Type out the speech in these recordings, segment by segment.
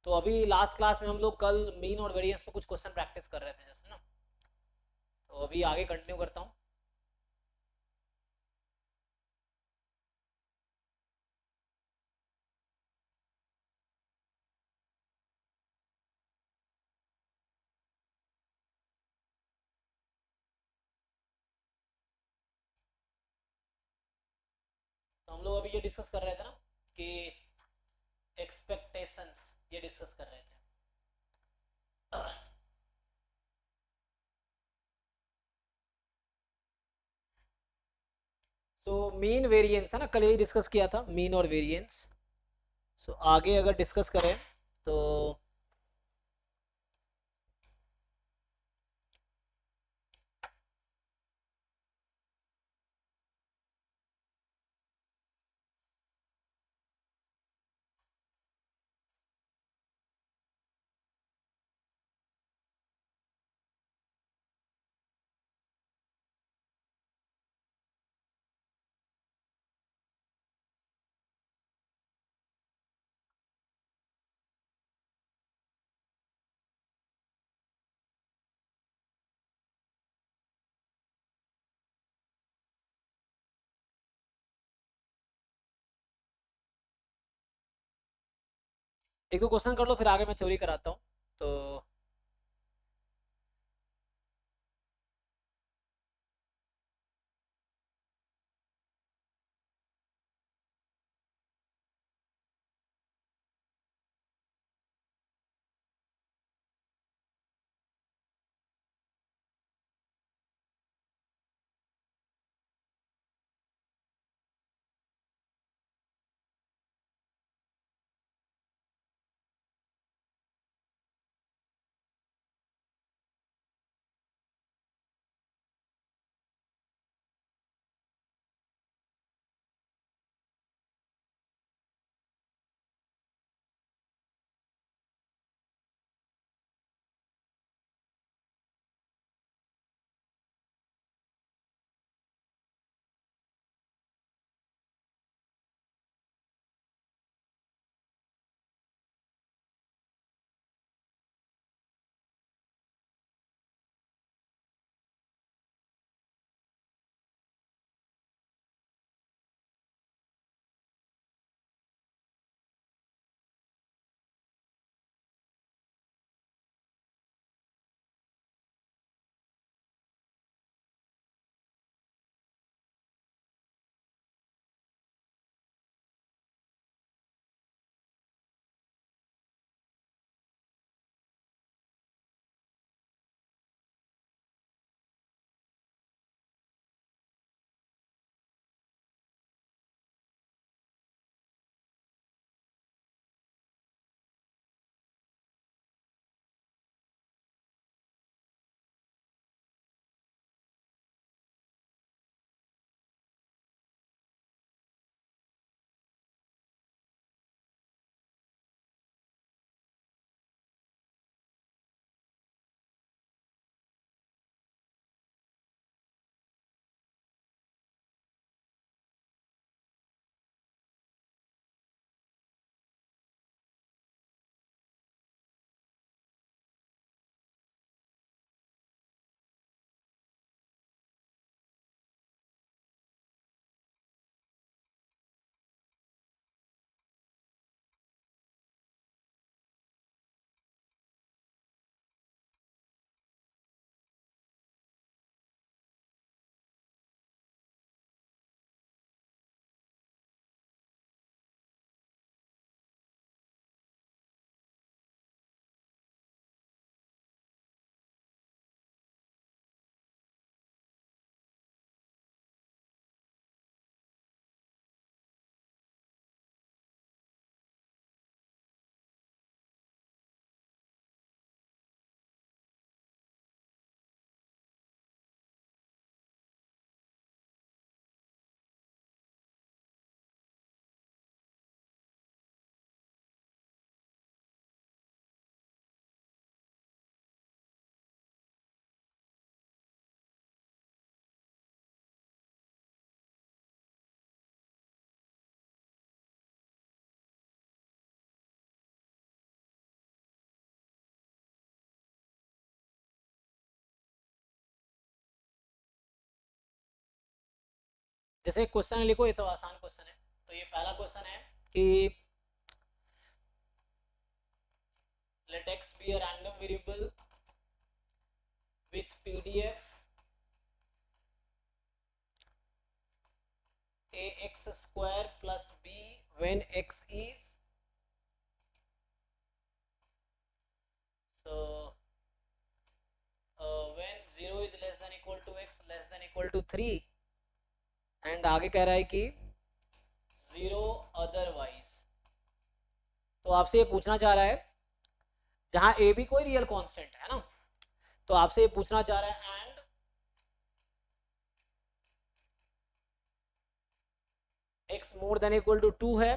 तो अभी last class में हम लोग कल मीन और वेरिएंस पे कुछ क्वेश्चन प्रैक्टिस कर रहे थे जैसे ना। तो अभी आगे कंटिन्यू करता हूँ। तो हम लोग अभी ये डिस्कस कर रहे थे ना कि एक्सपेक्टेशंस, ये डिस्कस कर रहे थे। तो मीन वेरिएंस है ना, कल यही डिस्कस किया था, मीन और वेरिएंस। सो आगे अगर डिस्कस करें तो एक दो क्वेश्चन कर लो, फिर आगे मैं थ्योरी कराता हूँ। तो जैसे क्वेश्चन लिखो, ये तो आसान क्वेश्चन है। तो ये पहला क्वेश्चन है कि let x be a random variable with PDF ax square plus b when x is so when 0 is less than equal to x less than equal to 3 and आगे कह रहा है कि 0 अदरवाइज। तो आपसे ये पूछना चाह रहा है, जहां ए भी कोई रियल कांस्टेंट है ना, तो आपसे ये पूछना चाह रहा है and x more than equal to 2 है,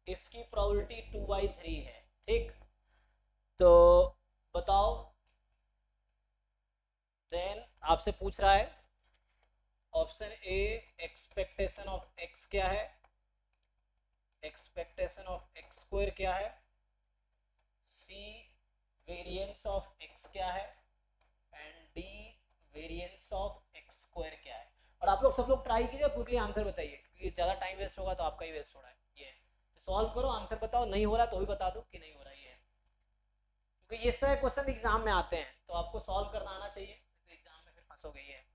इसकी प्रोबेबिलिटी 2/3 है। ठीक, तो बताओ, देन आपसे पूछ रहा है option A expectation of x क्या है, एक्सपेक्टेशन ऑफ x स्क्वायर क्या है, सी वेरिएंस ऑफ x क्या है, and D variance of x square क्या है। और आप लोग सब लोग ट्राई कीजिए, क्विकली आंसर बताइए, क्योंकि ज़्यादा टाइम वेस्ट होगा तो आपका ही वेस्ट हो रहा है। ये सॉल्व करो, आंसर बताओ, नहीं हो रहा तो भी बता दो कि नहीं हो रहा है, क्योंकि इस तरह क्वेश्चन एग्जाम में आते हैं तो आपको सॉल्व करना आना चाहिए, तो एग्जाम में फिर फंसोगे। ये है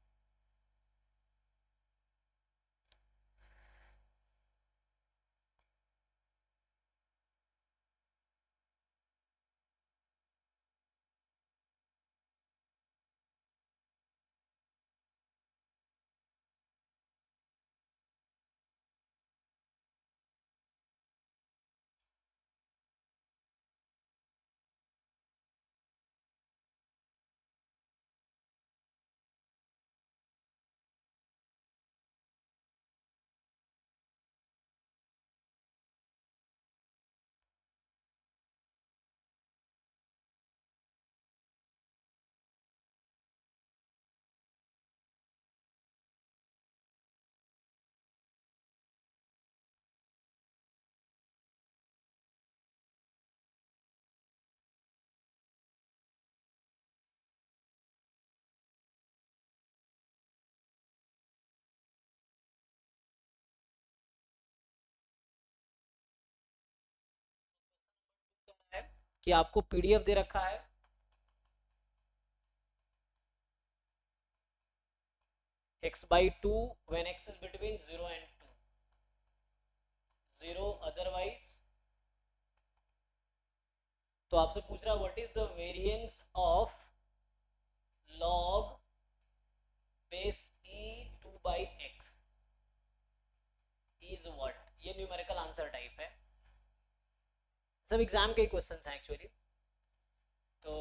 कि आपको पीडीएफ दे रखा है, x/2 when x is between 0 and 2, 0 otherwise. तो आपसे पूछ रहा है what is the variance of log base e 2/x is what. ये न्यूमेरिकल आंसर टाइप है, सब एग्जाम के क्वेश्चंस हैं एक्चुअली। तो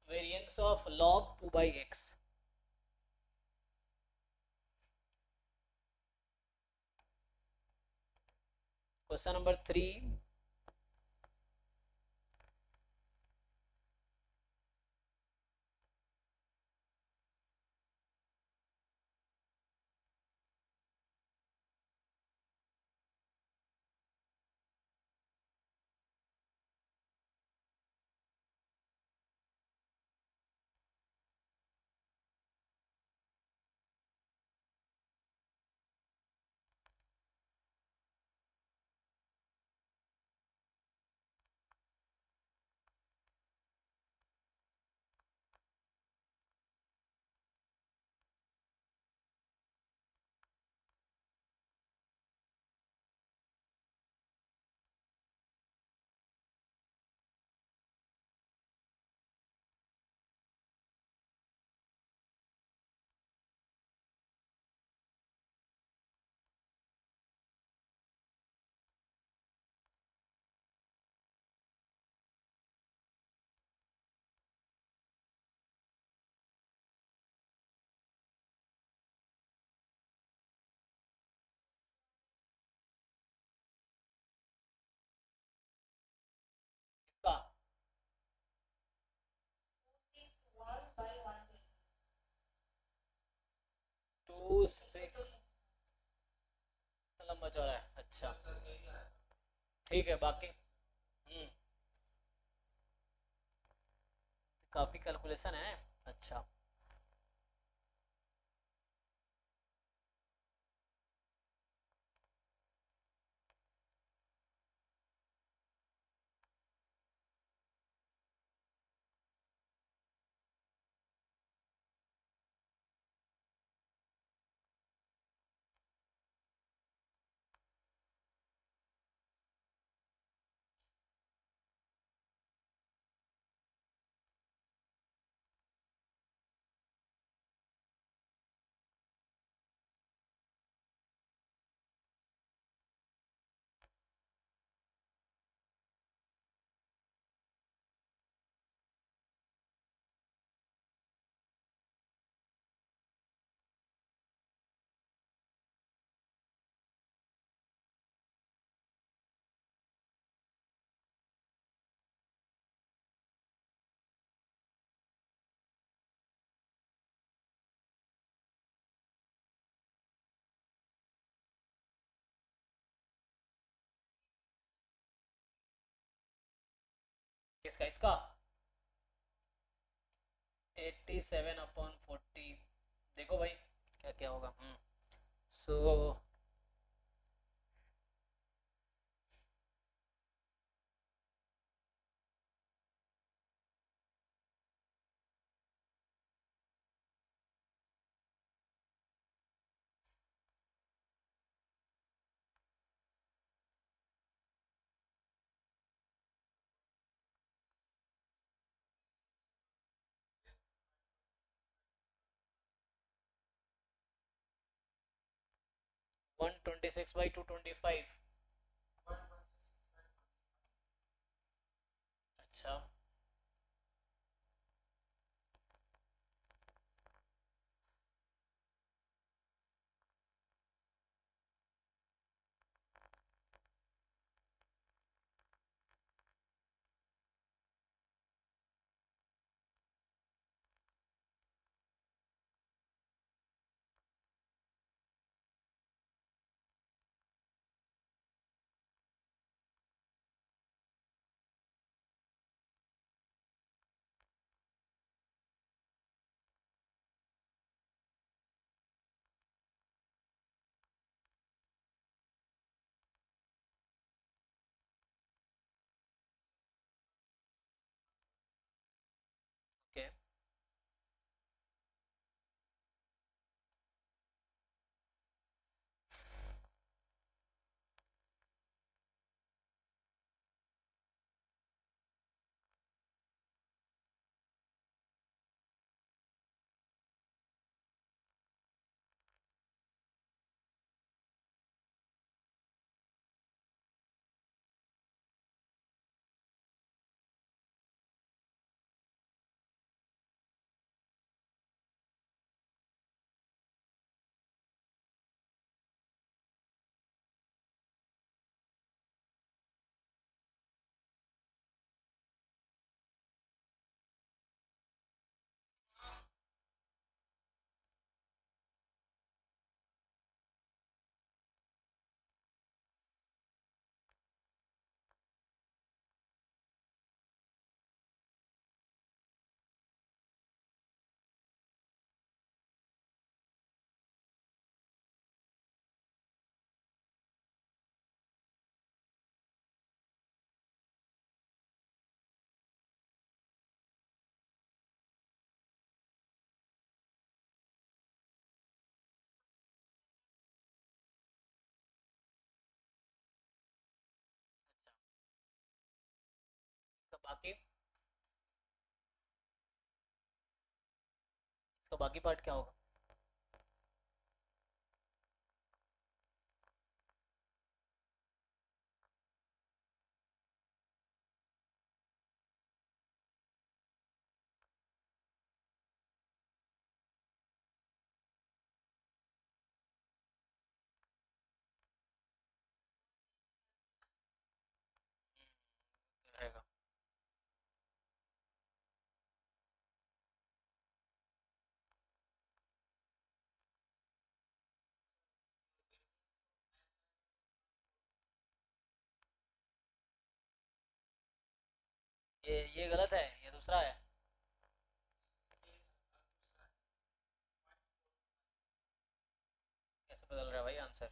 variance of log 2/x, question number 3। इसका 2 6 लंबा चौड़ा है, अच्छा ठीक है। बाकी काफी कैलकुलेशन है, अच्छा। किसका, इसका 87/40। देखो भाई क्या क्या होगा। सो 126/225। अच्छा ओके। तो बाकी इसका बाकी पार्ट क्या होगा? रहेगा। ये गलत है, ये दूसरा है। कैसे बदल रहा है भाई आंसर?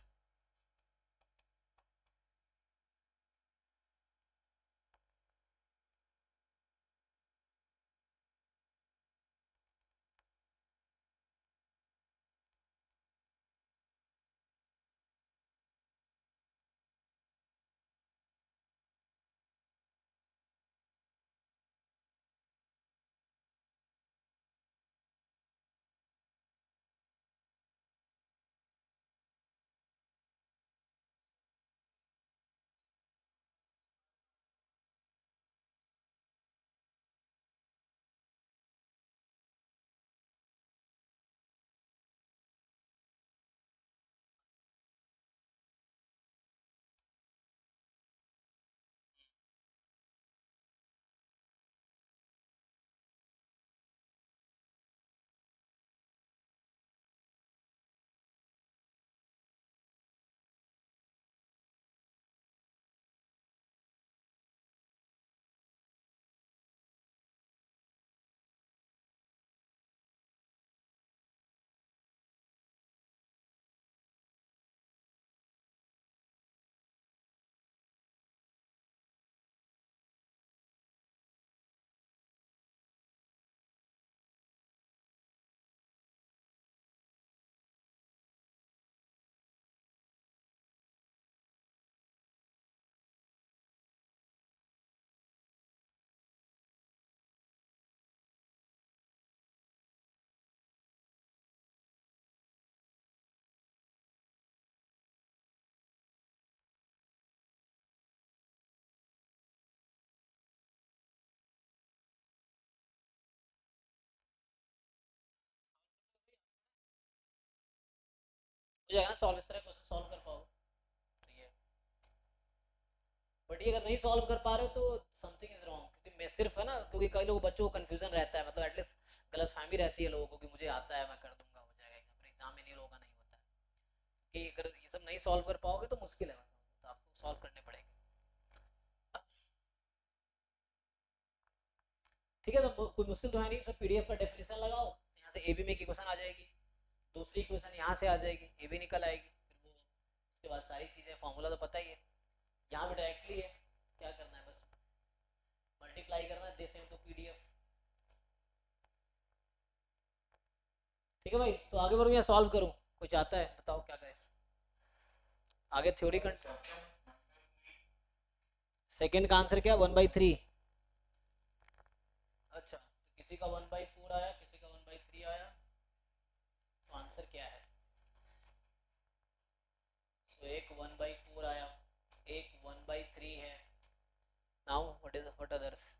जाएगा ना सॉल्व, इस तरह क्वेश्चन सॉल्व कर पाओगे। बट ये अगर नहीं सॉल्व कर पा रहे हो तो समथिंग इज रॉन्ग, क्योंकि मैं सिर्फ है ना, क्योंकि कई लोग बच्चों को कंफ्यूजन रहता है, मतलब एटलीस्ट गलतफहमी रहती है लोगों को कि मुझे आता है मैं कर दूंगा हो जाएगा एग्जाम, पर एग्जाम में नहीं लोगों का नहीं होता है, कि अगर ये सब नहीं सॉल्व कर पाओगे तो मुश्किल है, मतलब तो आपको सॉल्व करने पड़ेंगे। ठीक है, तो कोई मुश्किल तो है नहीं, सब पीडीएफ का डेफिनेशन लगाओ, यहाँ से एबी में की क्वेश्चन आ जाएगी, दूसरी क्वेश्चन यहाँ से आ जाएगी, एबी निकल आएगी, फिर वो उसके बाद सारी चीज़ें फॉर्मूला तो पता ही है, यहाँ पे डायरेक्टली है, क्या करना है बस मल्टीप्लाई करना है दिस इनटू पीडीएफ। ठीक है भाई, तो आगे बढ़ूँ या सॉल्व करूँ, कोई चाहता है बताओ क्या करें आगे, थ्योरी सेकंड का आंसर क्या 1/3। अच्छा, तो किसी का 1/4 आया, किसी का 1/3 आया, तो आंसर क्या है, तो एक 1/4 आया, एक 1/3 है। नाउ व्हाट अदर्स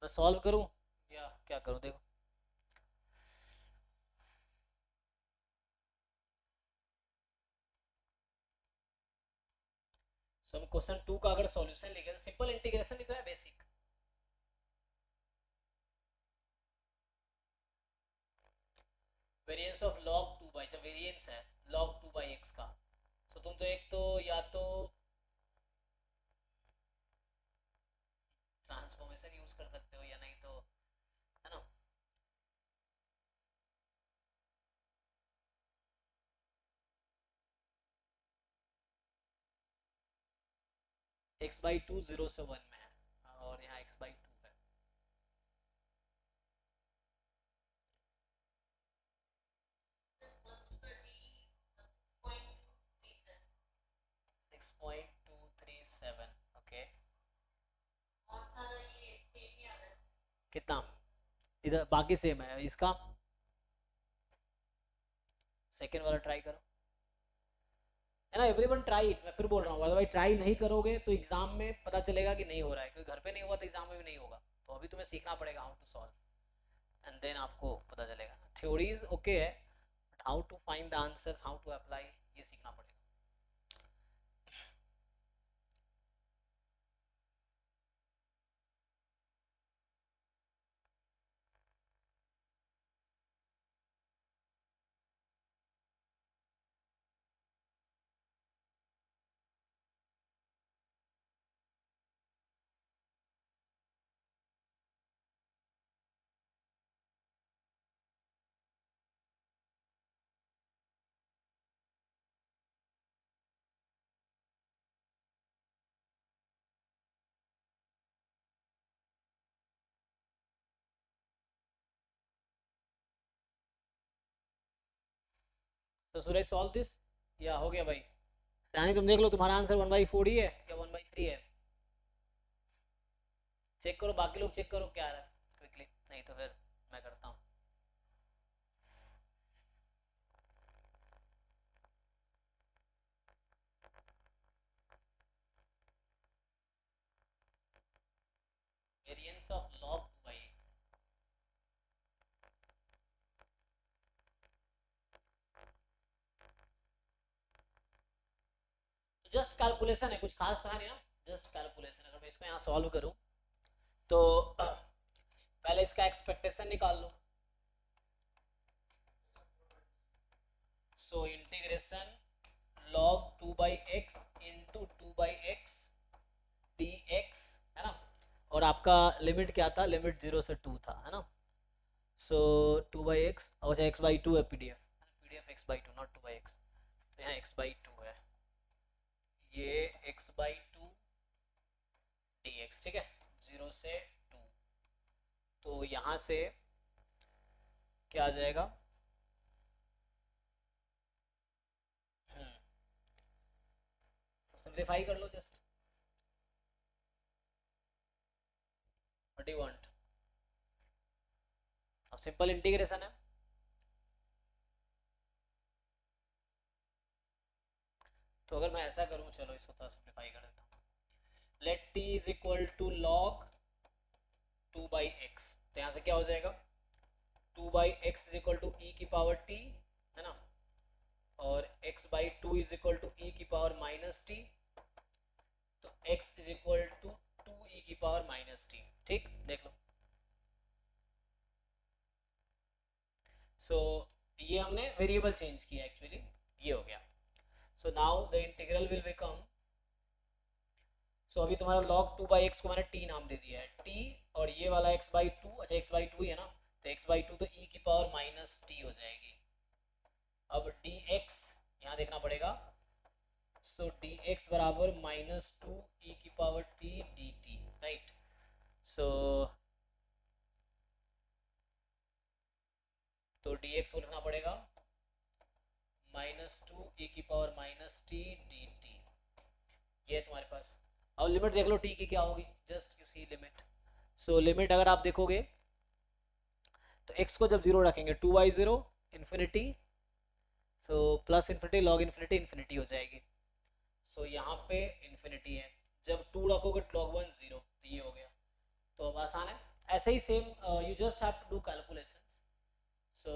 मैं सॉल्व करूं या क्या करूं, देखो सो हम क्वेश्चन 2 का अगर सॉल्यूशन लिखे तो सिंपल इंटीग्रेशन ही तो है basic, variance of log 2 by, जब वेरिएंस है log 2 बाई x का, तो तुम तो एक तो या तो ट्रांसफॉर्मेशन यूज कर सकते हो या नहीं तो, है ना, x/2 0 से 1 में है और यहाँ x/2 है, 6.237 ओके। कितना, इधर बाकी सेम है, इसका सेकेंड वाला ट्राई करो, है ना, एवरीवन ट्राई इट, मैं फिर बोल रहा हूँ, अगर भाई ट्राई नहीं करोगे तो एग्जाम में पता चलेगा कि नहीं हो रहा है, क्योंकि घर पे नहीं हुआ तो एग्जाम में भी नहीं होगा, तो अभी तुम्हें सीखना पड़ेगा how to solve and then आपको पता चलेगा, थ्योरीज ओके है but how to find the answers, how to apply, ये सीखना पड़ेगा। तो सूरज सॉल्व दिस, या हो गया भाई, रानी तुम देख लो तुम्हारा आंसर 1/4 ही है या 1/3 है, चेक करो, बाकी लोग चेक करो क्या आ रहा है क्विकली, नहीं तो फिर मैं करता हूँ। Variance of log 2 by x, just calculation है, कुछ खास तो है नहीं ना, जस्ट कैलकुलेशन, अगर मैं इसको यहाँ सॉल्व करूँ तो पहले इसका एक्सपेक्टेशन निकाल लो, so integration log 2 by x into 2 by x dx, है ना, और आपका लिमिट क्या था, लिमिट 0 से 2 था, है ना, सो 2/x, अच्छा x/2 है, पीडीएफ x/2 नॉट 2/x, तो यहाँ x/2 है, ये x/2 dx, ठीक है, 0 से 2, तो यहाँ से क्या आ जाएगा, सिंप्लीफाई कर लो just, what do you want, अब सिंपल इंटीग्रेशन है, तो अगर मैं ऐसा करूँ, चलो इसको थोड़ा सिंप्लीफाई कर देता हूँ, let t is equal to log 2/x, तो यहाँ से क्या हो जाएगा, 2/x is equal to e की पावर t, है ना, और x/2 is equal to e की पावर माइनस t, तो x is equal to 2e की पावर माइनस t, ठीक, देख लो। सो ये हमने वेरिएबल चेंज किया एक्चुअली, ये हो गया। So now the integral will become, so अभी तुम्हारा log 2/x को मैंने t नाम दे दिया है, t, और ये वाला x/2, अच्छा x/2 ही है ना, तो x/2 तो e की पावर माइनस t हो जाएगी। अब dx यहाँ देखना पड़ेगा, सो dx बराबर -2 e की पावर t dt, राइट, सो तो dx को लिखना पड़ेगा -2 e की पावर -t dt, ये है तुम्हारे पास। अब लिमिट देख लो t की क्या होगी, just you see limit, so limit अगर आप देखोगे तो x को जब 0 रखेंगे 2/0 infinity, so plus infinity log infinity infinity हो जाएगी, सो यहाँ पे इन्फिनिटी है, जब 2 रखोगे log 1 0, तो ये हो गया, तो अब आसान है, ऐसे ही same you just have to do calculations, so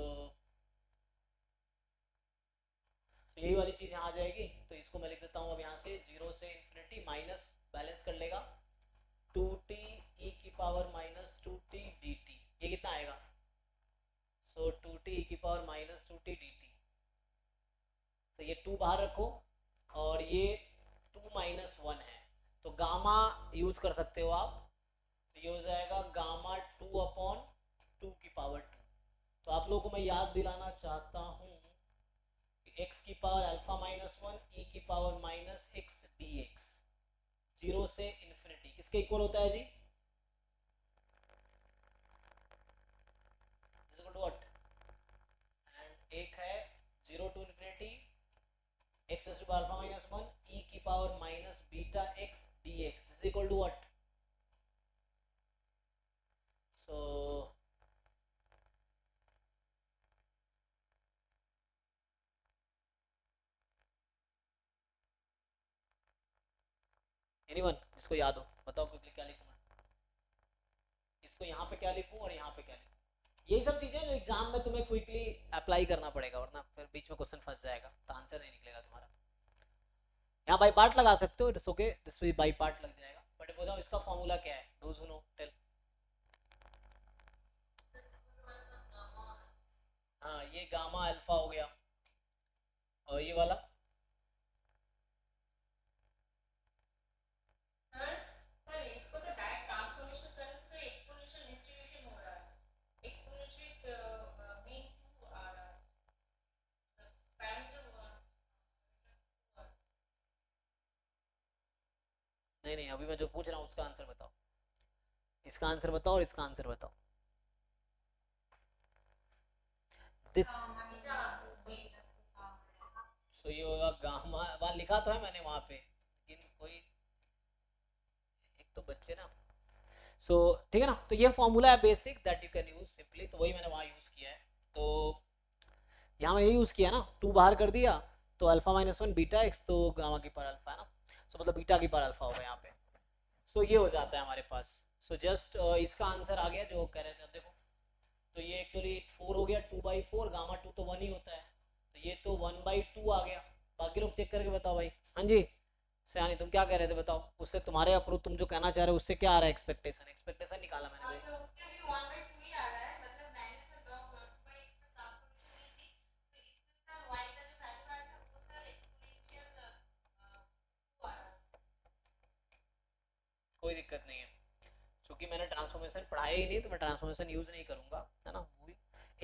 यही वाली चीज़ यहाँ आ जाएगी, तो इसको मैं लिख देता हूँ अब यहाँ से 0 से इन्फिनिटी माइनस बैलेंस कर लेगा 2t e की पावर -2t dt, ये कितना आएगा, सो 2t e की पावर -2t dt, तो ये 2 बाहर रखो, और ये 2 - 1 है, तो गामा यूज कर सकते हो आप, तो ये हो जाएगा गामा 2/2 की पावर 2, तो आप लोगों को मैं याद दिलाना चाहता हूँ x की पावर अल्फा -1 e की पावर -x dx 0 से इन्फिनिटी किसके इक्वल होता है जी, व्हाट, एंड एक है 0 to infinity x is to alpha -1 e की power -beta x dx, this is equal to what, so anyone जिसको याद हो बताओ क्विकली क्या लिखूं मैं, इसको यहाँ पे क्या लिखूं और यहाँ पे क्या लिखूं, यही सब चीजें जो एग्जाम में तुम्हें क्विकली अप्लाई करना पड़ेगा, वरना फिर बीच में क्वेश्चन फंस जाएगा तो आंसर नहीं निकलेगा तुम्हारा। यहाँ बाई पार्ट लगा सकते हो, इट्स ओके, दिस भी बाई पार्ट लग जाएगा, बट बताओ इसका फॉर्मूला क्या है, दोज हु नो टेल, हाँ ये गामा अल्फा हो गया, और ये वाला नहीं नहीं, अभी मैं जो पूछ रहा हूँ उसका आंसर बताओ, इसका आंसर बताओ और इसका आंसर बताओ, दिस, सो ये होगा गामा, वहाँ लिखा तो है मैंने वहाँ पे, लेकिन कोई एक तो बच्चे ना, सो ठीक है ना, तो ये फॉर्मूला है basic that you can use simply, तो वही मैंने वहाँ यूज किया है, तो यहाँ मैं ये यूज किया ना, 2 बाहर कर दिया, तो अल्फा -1 बीटा एक्स, तो गामा की पावर अल्फा है ना, सो मतलब बीटा की पावर अल्फा होगा यहाँ पे, सो ये हो जाता है हमारे पास, सो जस्ट इसका आंसर आ गया जो कह रहे थे, अब देखो, तो ये एक्चुअली 4 हो गया, 2/4, गामा 2 तो 1 ही होता है, तो ये तो 1/2 आ गया, बाकी लोग चेक करके बताओ भाई, हाँ जी सयानी तुम क्या कह रहे थे बताओ, उससे तुम्हारे अप्रूव तुम जो कहना चाह रहे हो उससे क्या आ रहा है, एक्सपेक्टेशन, एक्सपेक्टेशन निकाला मैंने भाई, कोई दिक्कत नहीं है, क्योंकि मैंने ट्रांसफॉर्मेशन पढ़ाया ही नहीं तो मैं ट्रांसफॉर्मेशन यूज नहीं करूंगा, है ना,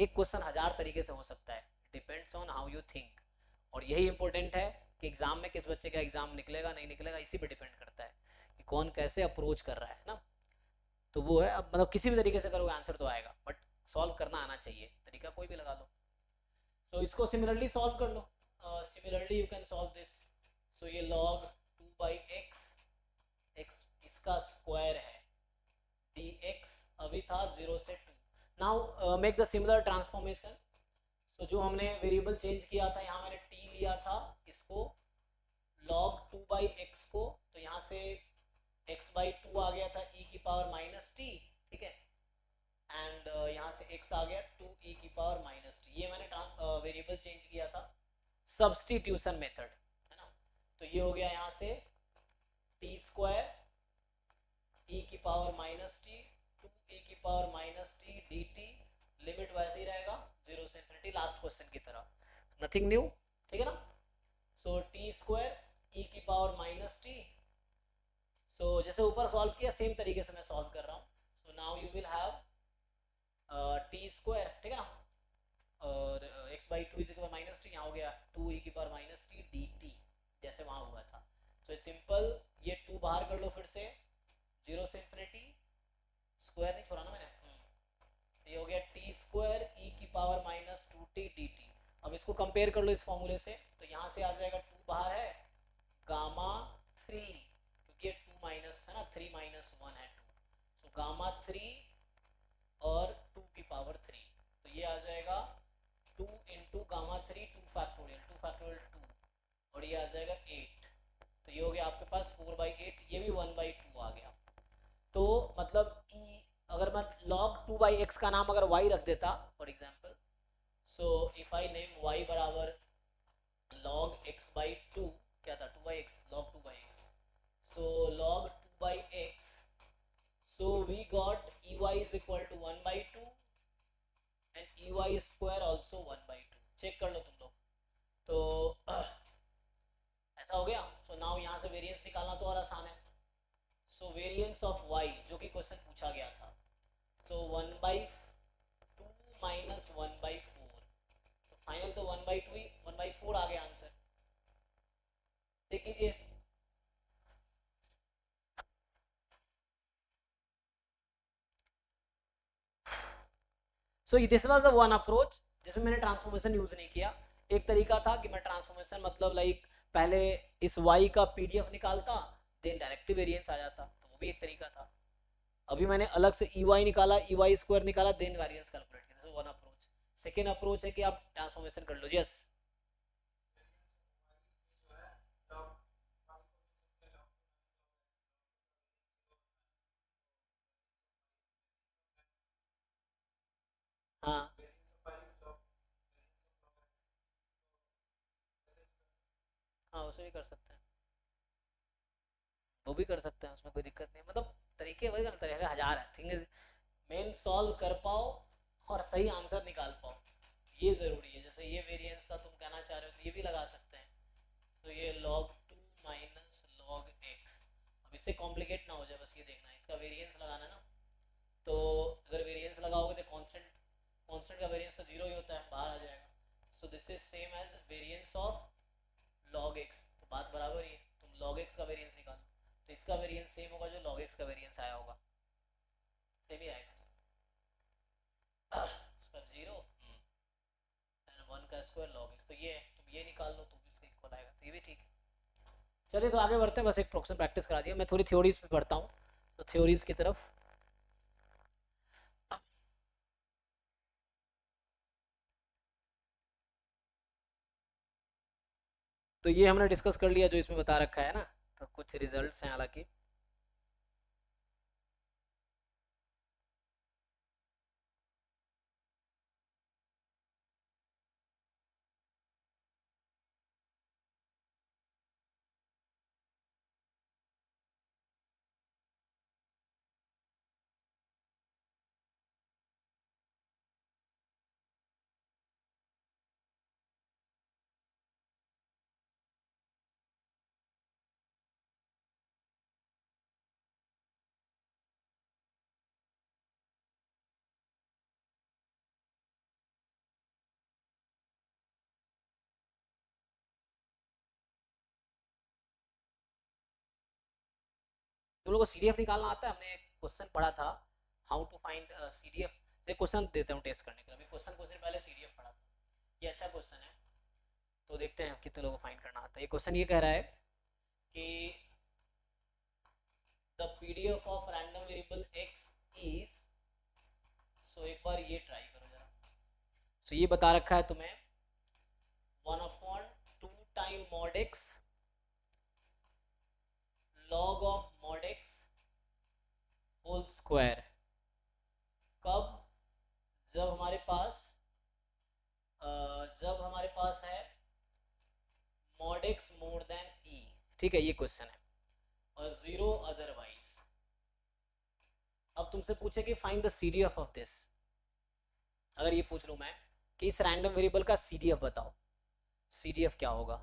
एक क्वेश्चन 1000 तरीके से हो सकता है, depends on how you think. और यही इंपॉर्टेंट है कि एग्जाम में किस बच्चे का एग्जाम निकलेगा नहीं निकलेगा, इसी पे डिपेंड करता है कि कौन कैसे अप्रोच कर रहा है ना। तो वो है, अब मतलब किसी भी तरीके से करोगे आंसर तो आएगा, बट सॉल्व करना आना चाहिए, तरीका कोई भी लगा लो। तो इसको सिमिलरली सॉल्व कर लो। Similarly you can solve this. So ये log 2/x, x इसका स्क्वायर है, dx अभी था 0 से 2। Now make the similar transformation. So जो हमने वेरिएबल चेंज किया था, यहाँ मैंने t लिया था, इसको log 2/x को, तो यहाँ से x/2 आ गया था e की पावर माइनस टी, ठीक है। एंड यहाँ से x आ गया 2e की पावर माइनस टी। ये मैंने वेरिएबल चेंज किया था सब्सटीट्यूशन मेथड, है ना। तो ये हो गया यहाँ से टी स्क्वायर e की पावर माइनस टी 2e की power minus T D T, limit वैसे ही रहेगा 0 से इन्फिनिटी, लास्ट क्वेश्चन की तरह, नथिंग न्यू, ठीक है ना। सो टी स्क्वायर e की पावर माइनस टी, सो जैसे ऊपर सॉल्व किया सेम तरीके से मैं सॉल्व कर रहा हूँ। So now you will have T square, ठीक है ना, और x/2 is equal minus T, यहाँ हो गया 2e की power minus T D T, जैसे वहाँ हुआ था। सो सिंपल, ये 2 बाहर कर लो फिर से, 0 से इन्फिनिटी, स्क्वायर नहीं छोड़ा ना मैंने, ये हो गया टी स्क्वायर e की पावर माइनस 2t dt। अब इसको कंपेयर कर लो इस फॉर्मूले से, तो यहाँ से आ जाएगा 2 बाहर है, गामा 3, क्योंकि ये 2 माइनस है ना, 3 माइनस 1 है 2, तो गामा 3 और 2 की पावर 3, तो ये आ जाएगा 2 इंटू गामा 3 2 फैक्टोरियल 2, और ये आ जाएगा 8। तो ये हो गया आपके पास 4/8, ये भी 1/2 आ गया। तो मतलब e, अगर मैं log 2/x का नाम अगर y रख देता for example, so if I name y बराबर log x/2, क्या था 2/x, log 2/x, so log 2/x, so we got ey is equal to 1/2 and ey square also 1/2। Check कर लो तुम लोग, तो ऐसा हो गया। सो नाउ यहाँ से वेरिएंस निकालना तो और आसान है। सो वेरिएंस ऑफ y जो कि क्वेश्चन पूछा गया था, सो 1/2 माइनस 1/4, तो फाइनल तो 1/2 ही, 1/4 आ गया आंसर। देख लीजिए, so this was the one approach जिसमें मैंने ट्रांसफॉर्मेशन यूज नहीं किया। एक तरीका था कि मैं ट्रांसफॉर्मेशन मतलब लाइक पहले इस y का पीडीएफ निकालता, देन डायरेक्टली वेरिएंस आ जाता, तो वो भी एक तरीका था। अभी मैंने अलग से ey निकाला, ey स्क्वायर निकाला, देन वेरिएंस कैलकुलेट किया, this is one approach. Second approach है कि आप ट्रांसफॉर्मेशन कर लो। यस, हाँ हाँ उसे भी कर सकते हैं, वो भी कर सकते हैं, उसमें कोई दिक्कत नहीं, मतलब तरीके वही ना, तरीके 1000 है। थिंग इज मेन सॉल्व कर पाओ और सही आंसर निकाल पाओ, ये ज़रूरी है। जैसे ये वेरिएंस था, तुम कहना चाह रहे हो तो ये भी लगा सकते हैं। तो ये log 2 माइनस log x, अब इससे कॉम्प्लिकेट ना हो जाए, बस ये देखना है इसका वेरिएंस लगाना ना। तो अगर वेरिएंस लगाओगे तो कांस्टेंट, कांस्टेंट का वेरिएंस तो जीरो ही होता है, बाहर आ जाएगा। So this is same as variance of log x, तो बात बराबर ही है। तुम log x का वेरिएंस निकालो, तो इसका वेरिएंस सेम होगा जो log x का वेरिएंस आया होगा, सेम ही आएगा। उसका जीरो एंड 1 का स्क्वायर log x, तो ये तुम ये निकाल लो तो भी इसका इक्वल आएगा, तो ये भी ठीक है। चलिए तो आगे बढ़ते हैं, बस एक प्रोक्शन प्रैक्टिस करा दिया, मैं थोड़ी थ्योरीज पे पढ़ता हूँ, तो थ्योरीज की तरफ। तो ये हमने डिस्कस कर लिया जो इसमें बता रखा है ना, तो कुछ रिजल्ट्स हैं हालांकि। तुम लोगों को सीडीएफ निकालना आता है? हमने एक क्वेश्चन पढ़ा था, हाउ टू फाइंड सीडीएफ। एक क्वेश्चन देता हूँ टेस्ट करने के लिए। अभी क्वेश्चन कुछ दिन पहले सीडीएफ पढ़ा था, ये अच्छा क्वेश्चन है, तो देखते हैं कितने लोगों को फाइंड करना आता है। ये क्वेश्चन ये कह रहा है कि the PDF of random variable X is, so एक बार ये ट्राई करो जरा। सो ये बता रखा है तुम्हें 1/2 time mod x log of mod x whole square. कब? जब हमारे पास है mod x more than e, ठीक है, ये क्वेश्चन है, और जीरो अदरवाइज। अब तुमसे पूछे कि find the CDF of this. अगर ये पूछ लूं मैं कि इस रैंडम वेरिएबल का सीडीएफ बताओ, सीडीएफ क्या होगा?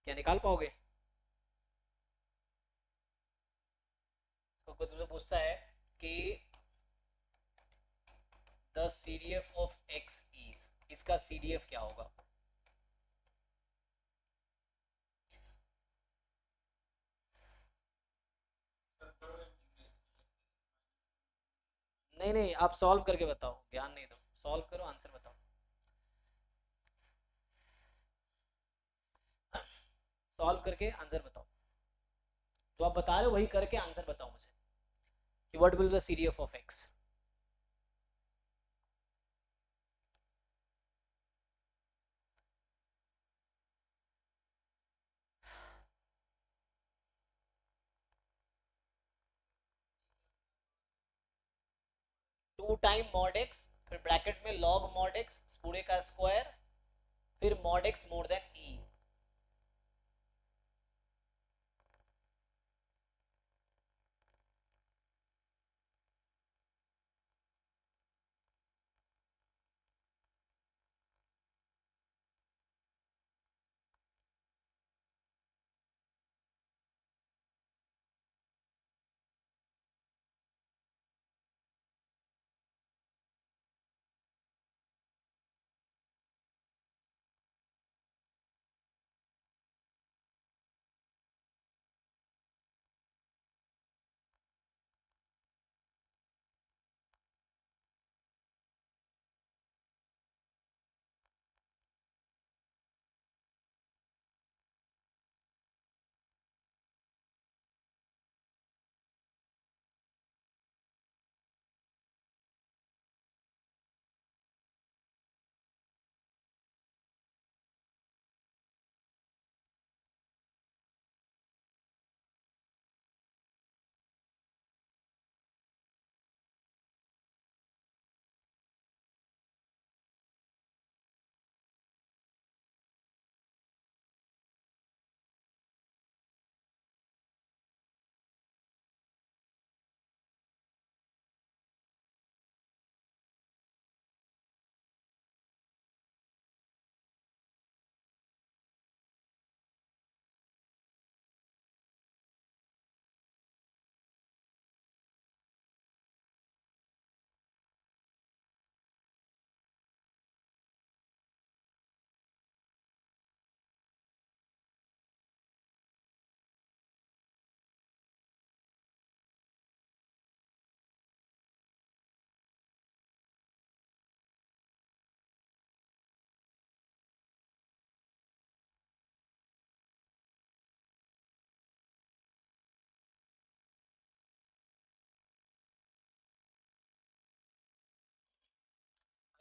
क्या निकाल पाओगे? तो तुमसे पूछता है कि the CDF of x is, इसका सीडीएफ क्या होगा? नहीं नहीं, आप सॉल्व करके बताओ, ज्ञान नहीं दो, सॉल्व करो, आंसर बताओ। सॉल्व करके आंसर बताओ, जो आप बता रहे हो वही करके आंसर बताओ मुझे कि what will be the CDF of x. Two time mod x, फिर ब्रैकेट में लॉग मॉड एक्स पूरे का स्क्वायर, फिर mod x more than e.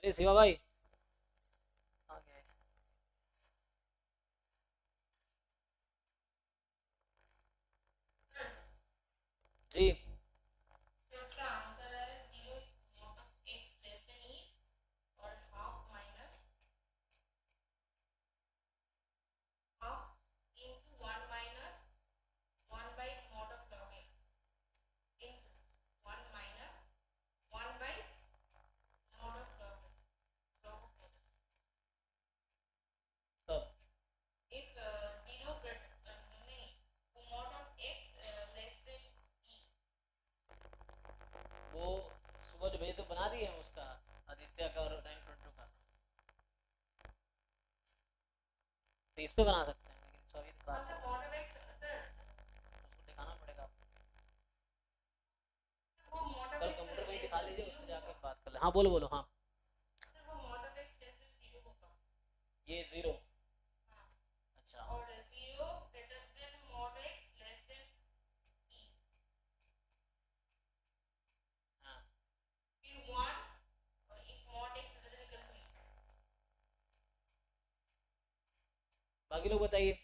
अरे शिवा भाई आ गए। जी तो इसका आंसर है 0 not of x less then e और half minus half into 1 minus 1 by mod of log x into 1 minus 1 by mod of log x log of x तब if 0 greater नहीं mod of x less than e तो इस पे बना सकते हैं, लेकिन सॉरी दिखा सर सकते मॉडल एक्स सर हैं, उसको दिखाना पड़ेगा आपको। वो मॉडल कल एक्स कंप्यूटर में ही लेस दिखा देन लीजिए, 0 उससे जाके होगा बात कर ले। हाँ बोलो बोलो, हाँ। सर वो मॉडल एक्स लेस देन 0 होगा ये 0, हाँ अच्छा और 0 greater than mod X less than E हाँ। फिर 1 और if mod X greater than equal to E बाकी लोग बताइए।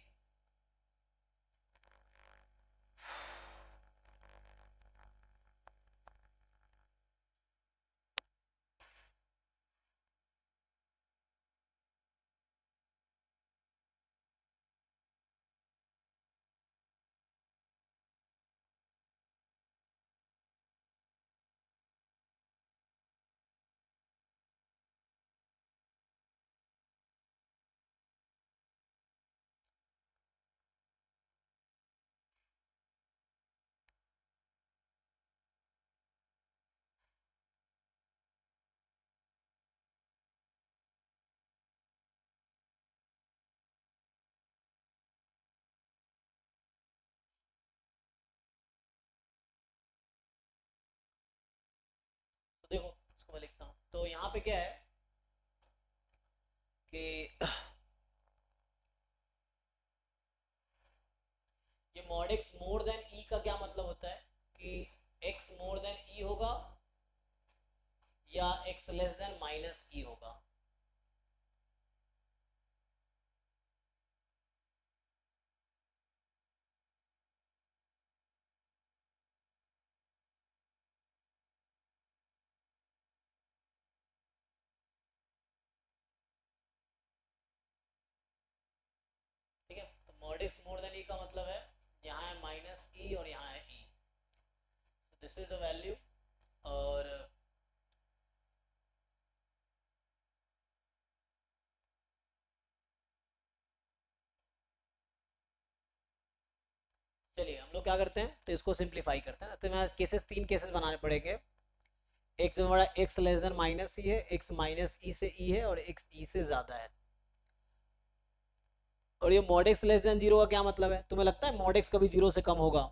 तो देखो इसको मैं लिखता हूँ, तो यहाँ पे क्या है कि ये mod x मोर देन ई का क्या मतलब होता है कि x मोर देन ई होगा या x लेस देन माइनस ई होगा। ठीक है, तो mod x मोर देन ई का मतलब है यहाँ है माइनस ई और यहाँ है ई, दिस इज द वैल्यू। और चलिए हम लोग क्या करते हैं, तो इसको सिंप्लीफाई करते हैं। तो मैं केसेस, 3 केसेस बनाने पड़ेंगे। एक्स बड़ा एक्स लेस देन माइनस ई है, एक्स माइनस ई से ई है, और एक्स ई से ज्यादा है। और ये mod x लेस देन 0 का क्या मतलब है? तुम्हें लगता है mod x कभी 0 से कम होगा?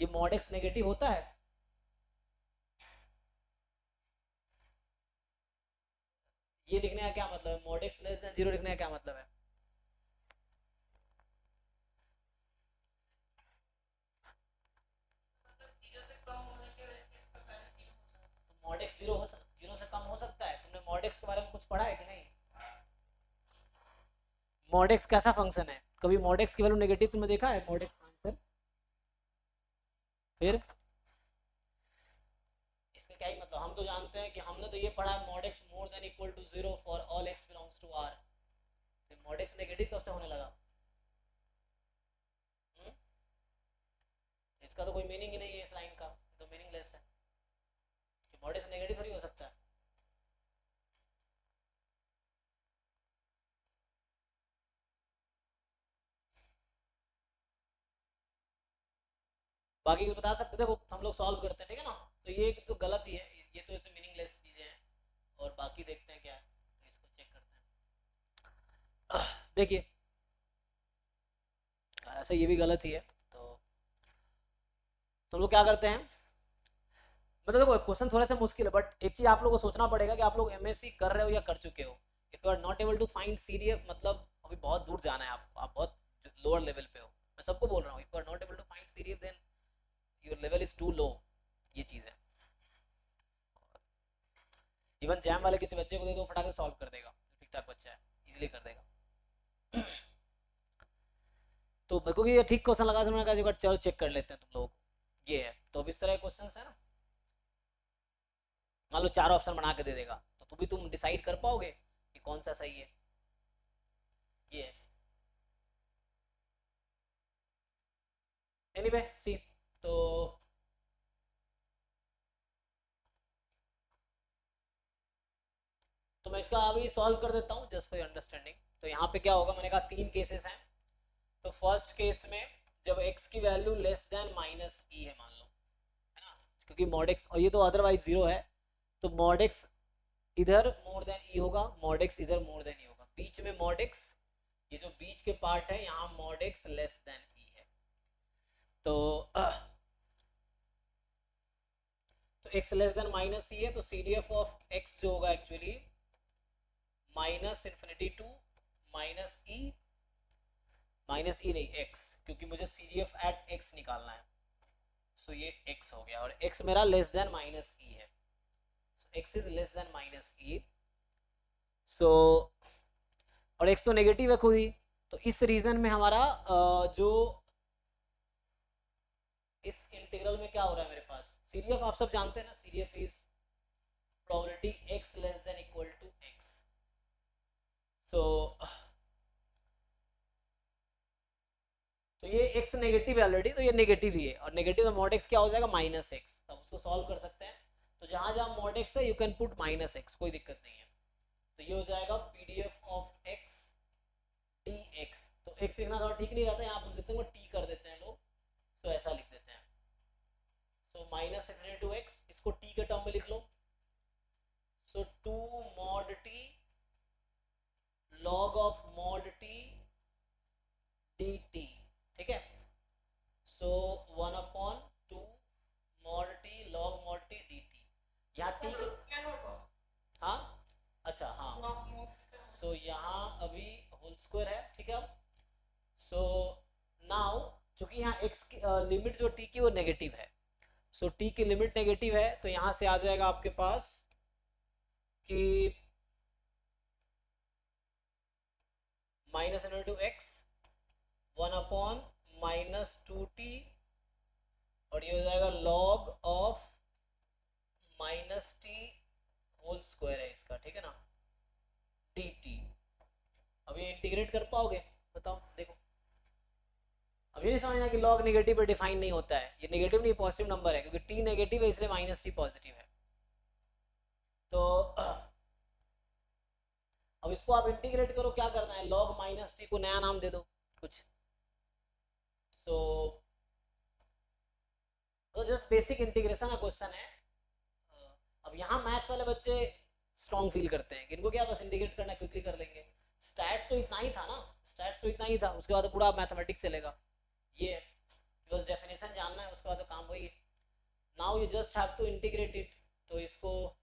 ये mod x नेगेटिव होता है? ये लिखने का क्या मतलब है? mod x लेस देन 0 लिखने का क्या मतलब है? मतलब 0 से कम होने की वजह से इसका वैल्यू 0 हो जाएगा तो mod x 0 से कम हो सकता है? तुमने mod x के बारे में कुछ पढ़ा है कि नहीं? mod x कैसा फंक्शन है? कभी mod x की वैल्यू नेगेटिव तुमने देखा है? mod x आंसर फिर इसका क्या ही मतलब? हम तो जानते हैं कि हमने तो ये पढ़ा है mod x more than equal to 0 for all x belongs to r। mod x negative कब से होने लगा? हुँ? इसका तो कोई मीनिंग ही नहीं है, इस लाइन का तो मीनिंगलेस है कि mod x नेगेटिव थोड़ी हो सकता है। बाकी कुछ बता सकते? देखो हम लोग सॉल्व करते हैं, ठीक है ना? तो ये तो गलत ही है, ये तो ऐसे मीनिंगलेस चीजें हैं। और बाकी देखते हैं क्या है, तो इसको चेक करते हैं। देखिए ऐसे ये भी गलत ही है, तो हम लोग क्या करते हैं, मतलब देखो क्वेश्चन थोड़े से मुश्किल है, बट एक चीज आप लोगों को सोचना पड़ेगा कि आप लोग एमएससी कर रहे हो या कर चुके हो। If you are not able to find CDF, मतलब अभी बहुत दूर जाना है आपको, आप बहुत लोअर लेवल पे हो। मैं सबको बोल रहा हूँ, if you are not able to find CDF then your level is too low. ये चीज है। इवन जैम वाले किसी बच्चे को दे दो, फटाक से सॉल्व कर देगा, ठीक ठाक बच्चा है, इजीली कर देगा। तो मेरे को ये ठीक क्वेश्चन लगा, मैंने कहा चलो चेक कर लेते हैं तुम लोग। ये है, तो अब इस तरह के क्वेश्चन है ना, मान लो 4 ऑप्शन बना के दे देगा, तो तुम डिसाइड कर पाओगे कि कौन सा सही है? ये है। एनीवे सी, तो मैं इसका अभी सॉल्व कर देता हूँ जस्ट फॉर अंडरस्टैंडिंग। तो यहाँ पे क्या होगा, मैंने कहा 3 केसेस हैं। तो फर्स्ट केस में जब x की वैल्यू लेस देन माइनस ई है मान लो, है ना, क्योंकि mod x, और ये तो अदरवाइज 0 है, तो mod x इधर मोर देन ई होगा, mod x इधर मोर देन ई होगा, बीच में mod x ये जो बीच के पार्ट है यहाँ mod X less than E है। तो x लेस देन माइनस ई है, तो C D F of x जो होगा actually minus infinity to minus E नहीं x, क्योंकि मुझे C D F at x निकालना है। सो ये x हो गया और x मेरा लेस देन माइनस ई है। x is less than minus E. So और x तो नेगेटिव है खुद ही, तो इस रीजन में हमारा जो इस इंटीग्रल में क्या हो रहा है मेरे पास, सी डी एफ आप सब जानते हैं ना, C D F is probability x less than equal to x। तो ये x नेगेटिव है ऑलरेडी, तो ये नेगेटिव ही है, और नेगेटिव तो मॉड x क्या हो जाएगा माइनस एक्स। तब उसको सॉल्व कर सकते हैं, तो जहां जहां मॉड x है you can put minus x, कोई दिक्कत नहीं है। तो ये हो जाएगा पीडीएफ ऑफ x dx। तो x लिखना थोड़ा ठीक नहीं रहता, यहाँ पर लिखते हैं t कर देते हैं लोग, तो ऐसा लिख देते हैं। So minus infinity to x, इसको t के टर्म में लिख लो। सो 2 mod t log of mod t dt, ठीक है। सो 1/2 mod t log mod t dt। यहाँ t हाँ अच्छा हाँ, सो यहाँ अभी होल स्क्वायर है, ठीक है। अब सो नाउ चूंकि यहाँ x की लिमिट जो t की वो नेगेटिव है, सो t की लिमिट नेगेटिव है, तो यहाँ से आ जाएगा आपके पास कि माइनस इनटू x 1/-2t, और ये हो जाएगा log of minus t whole square है इसका, ठीक है ना, dt। अब ये इंटीग्रेट कर पाओगे बताओ, देखो। अब ये नहीं समझना कि log नेगेटिव पे डिफाइन नहीं होता है, ये नेगेटिव नहीं पॉजिटिव नंबर है, क्योंकि t नेगेटिव है इसलिए माइनस टी पॉजिटिव है। तो अब इसको आप इंटीग्रेट करो, क्या करना है, log माइनस टी को नया नाम दे दो कुछ। सो तो जस्ट बेसिक इंटीग्रेशन का क्वेश्चन है। अब यहाँ मैथ्स वाले बच्चे स्ट्रॉन्ग फील करते हैं कि इनको क्या बस इंटीग्रेट करना क्विकली कर लेंगे, स्टैट्स तो इतना ही था ना, स्टैट्स तो इतना ही था, उसके बाद तो पूरा मैथमेटिक्स चलेगा। ये बस डेफिनेशन जानना है, उसके बाद तो काम वही है। Now you just have to integrate it. तो इसको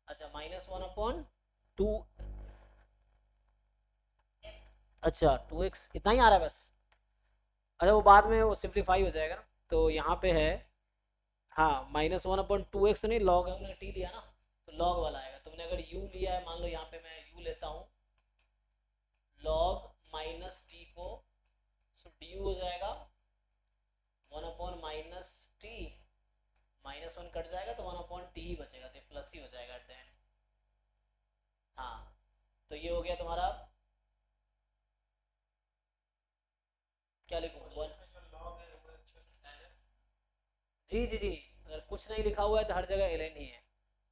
अच्छा -1/2, अच्छा 2x इतना ही आ रहा है बस। अच्छा वो बाद में वो सिंप्लीफाई हो जाएगा ना, तो यहाँ पे है हाँ -1/2x नहीं, log हमने t लिया ना, तो log वाला आएगा। तुमने अगर u लिया है, मान लो यहाँ पे मैं u लेता हूँ, log माइनस टी को, सो du हो जाएगा 1/-t, -1 कट जाएगा तो 1/t ही बचेगा, तो प्लस ही हो जाएगा एट द एंड। हाँ तो ये हो गया तुम्हारा, क्या लिखूँ, जी जी जी, अगर कुछ नहीं लिखा हुआ है तो हर जगह ln ही है।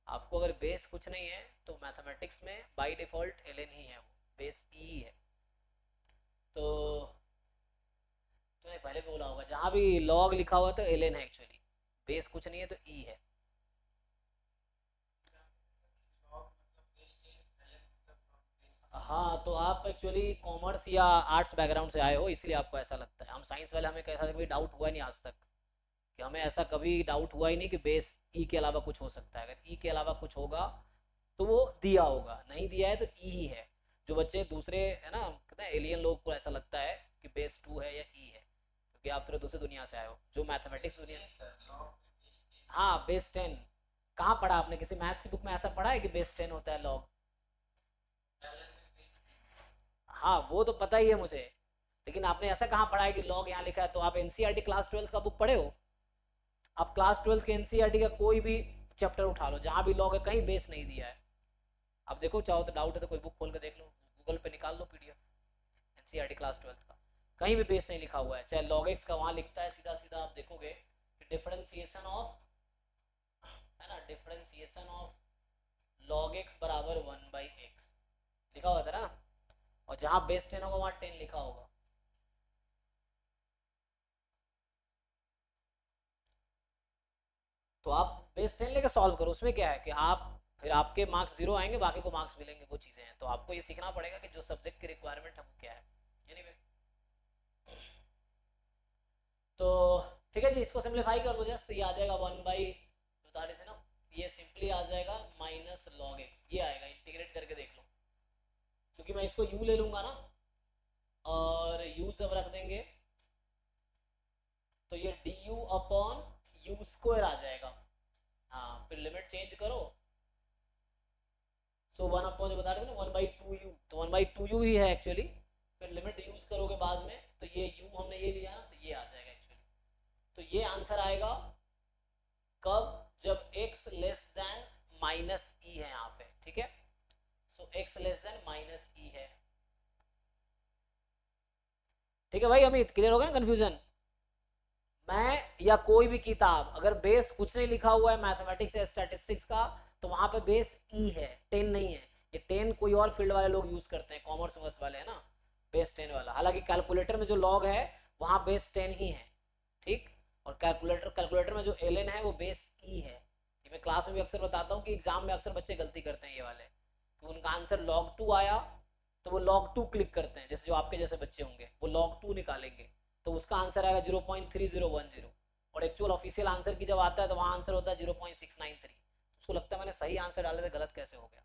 आपको अगर बेस कुछ नहीं है तो मैथमेटिक्स में बाय डिफॉल्ट ln ही है, वो बेस ई है। तो तुमने पहले भी बोला होगा, जहाँ भी log लिखा हुआ है तो ln है एक्चुअली, बेस कुछ नहीं है तो ई है। हाँ तो आप एक्चुअली कॉमर्स या आर्ट्स बैकग्राउंड से आए हो, इसलिए आपको ऐसा लगता है। हम साइंस वाले, हमें कैसा कभी डाउट हुआ नहीं आज तक, कि हमें ऐसा कभी डाउट हुआ ही नहीं कि बेस ई के अलावा कुछ हो सकता है। अगर ई के अलावा कुछ होगा तो वो दिया होगा, नहीं दिया है तो ई ही है। जो बच्चे दूसरे है ना, कहते हैं एलियन लोग को ऐसा लगता है कि बेस 2 है या ई है, क्योंकि आप थोड़े दूसरे दुनिया से आए हो, जो मैथमेटिक्स दुनिया। हाँ बेस 10 कहाँ पढ़ा आपने, किसी मैथ्स की बुक में ऐसा पढ़ा है कि बेस 10 होता है लॉग? हाँ वो तो पता ही है मुझे, लेकिन आपने ऐसा कहाँ पढ़ा है कि लॉग यहाँ लिखा है? तो आप एनसीईआरटी क्लास 12 का बुक पढ़े हो? आप क्लास 12 के एनसीईआरटी का कोई भी चैप्टर उठा लो, जहाँ भी लॉग है कहीं बेस नहीं दिया है। आप देखो, चाहो तो डाउट है तो कोई बुक खोल कर देख लो, गूगल पे निकाल लो पीडीएफ एनसीईआरटी क्लास 12 का, कहीं भी बेस नहीं लिखा हुआ है। चाहे लॉग एक्स का वहाँ लिखता है सीधा सीधा, आप देखोगे कि डिफरेंशिएशन ऑफ, है ना, डिफरेंशिएशन ऑफ लॉग एक्स बराबर 1/x लिखा हुआ था ना, और जहाँ बेस 10 होगा वहाँ 10 लिखा होगा। तो आप बेस 10 लेकर सॉल्व करो, उसमें क्या है कि आप फिर आपके मार्क्स 0 आएंगे, बाकी को मार्क्स मिलेंगे, वो चीज़ें हैं। तो आपको ये सीखना पड़ेगा कि जो सब्जेक्ट की रिक्वायरमेंट है वो क्या है। एनीवे तो ठीक है जी, इसको सिंप्लीफाई कर दो जस्ट, तो ये आ जाएगा 1 बाई, बता रहे थे ना, ये सिंपली आ जाएगा माइनस लॉग एक्स, ये आएगा। इंटीग्रेट करके देख लो, क्योंकि मैं इसको u ले लूंगा ना, और u जब रख देंगे तो ये du अपॉन यू स्क्वायर आ जाएगा। हाँ, फिर लिमिट चेंज करो, सो 1 अपॉन जो बता रहे थे ना 1/2u, तो 1/2u ही है एक्चुअली। फिर लिमिट यूज करोगे बाद में, तो ये u हमने ये लिया ना, तो ये आ जाएगा एक्चुअली। तो ये आंसर आएगा कब, जब x लेस देन माइनस ई है यहाँ पे, ठीक है। सो x लेस देन माइनस ई है, ठीक है भाई। अमित क्लियर हो गया ना कंफ्यूजन? मैं या कोई भी किताब अगर बेस कुछ नहीं लिखा हुआ है मैथमेटिक्स या स्टैटिस्टिक्स का, तो वहां पे बेस ई है, 10 नहीं है। ये 10 कोई और फील्ड वाले लोग यूज करते हैं, कॉमर्स वर्स वाले है ना, बेस 10 वाला। हालांकि कैलकुलेटर में जो लॉग है वहां बेस 10 ही है, ठीक। और कैलकुलेटर में जो एल है वो बेस ई है। ये मैं क्लास में भी अक्सर बताता हूँ कि एग्जाम में अक्सर बच्चे गलती करते हैं ये वाले, कि उनका आंसर log 2 आया तो वो log 2 क्लिक करते हैं, जैसे जो आपके जैसे बच्चे होंगे वो log 2 निकालेंगे, तो उसका आंसर आएगा 0.3010। और एक्चुअल ऑफिशियल आंसर की जब आता है तो वहाँ आंसर होता है 0.693। उसको लगता है मैंने सही आंसर डाले थे, गलत कैसे हो गया।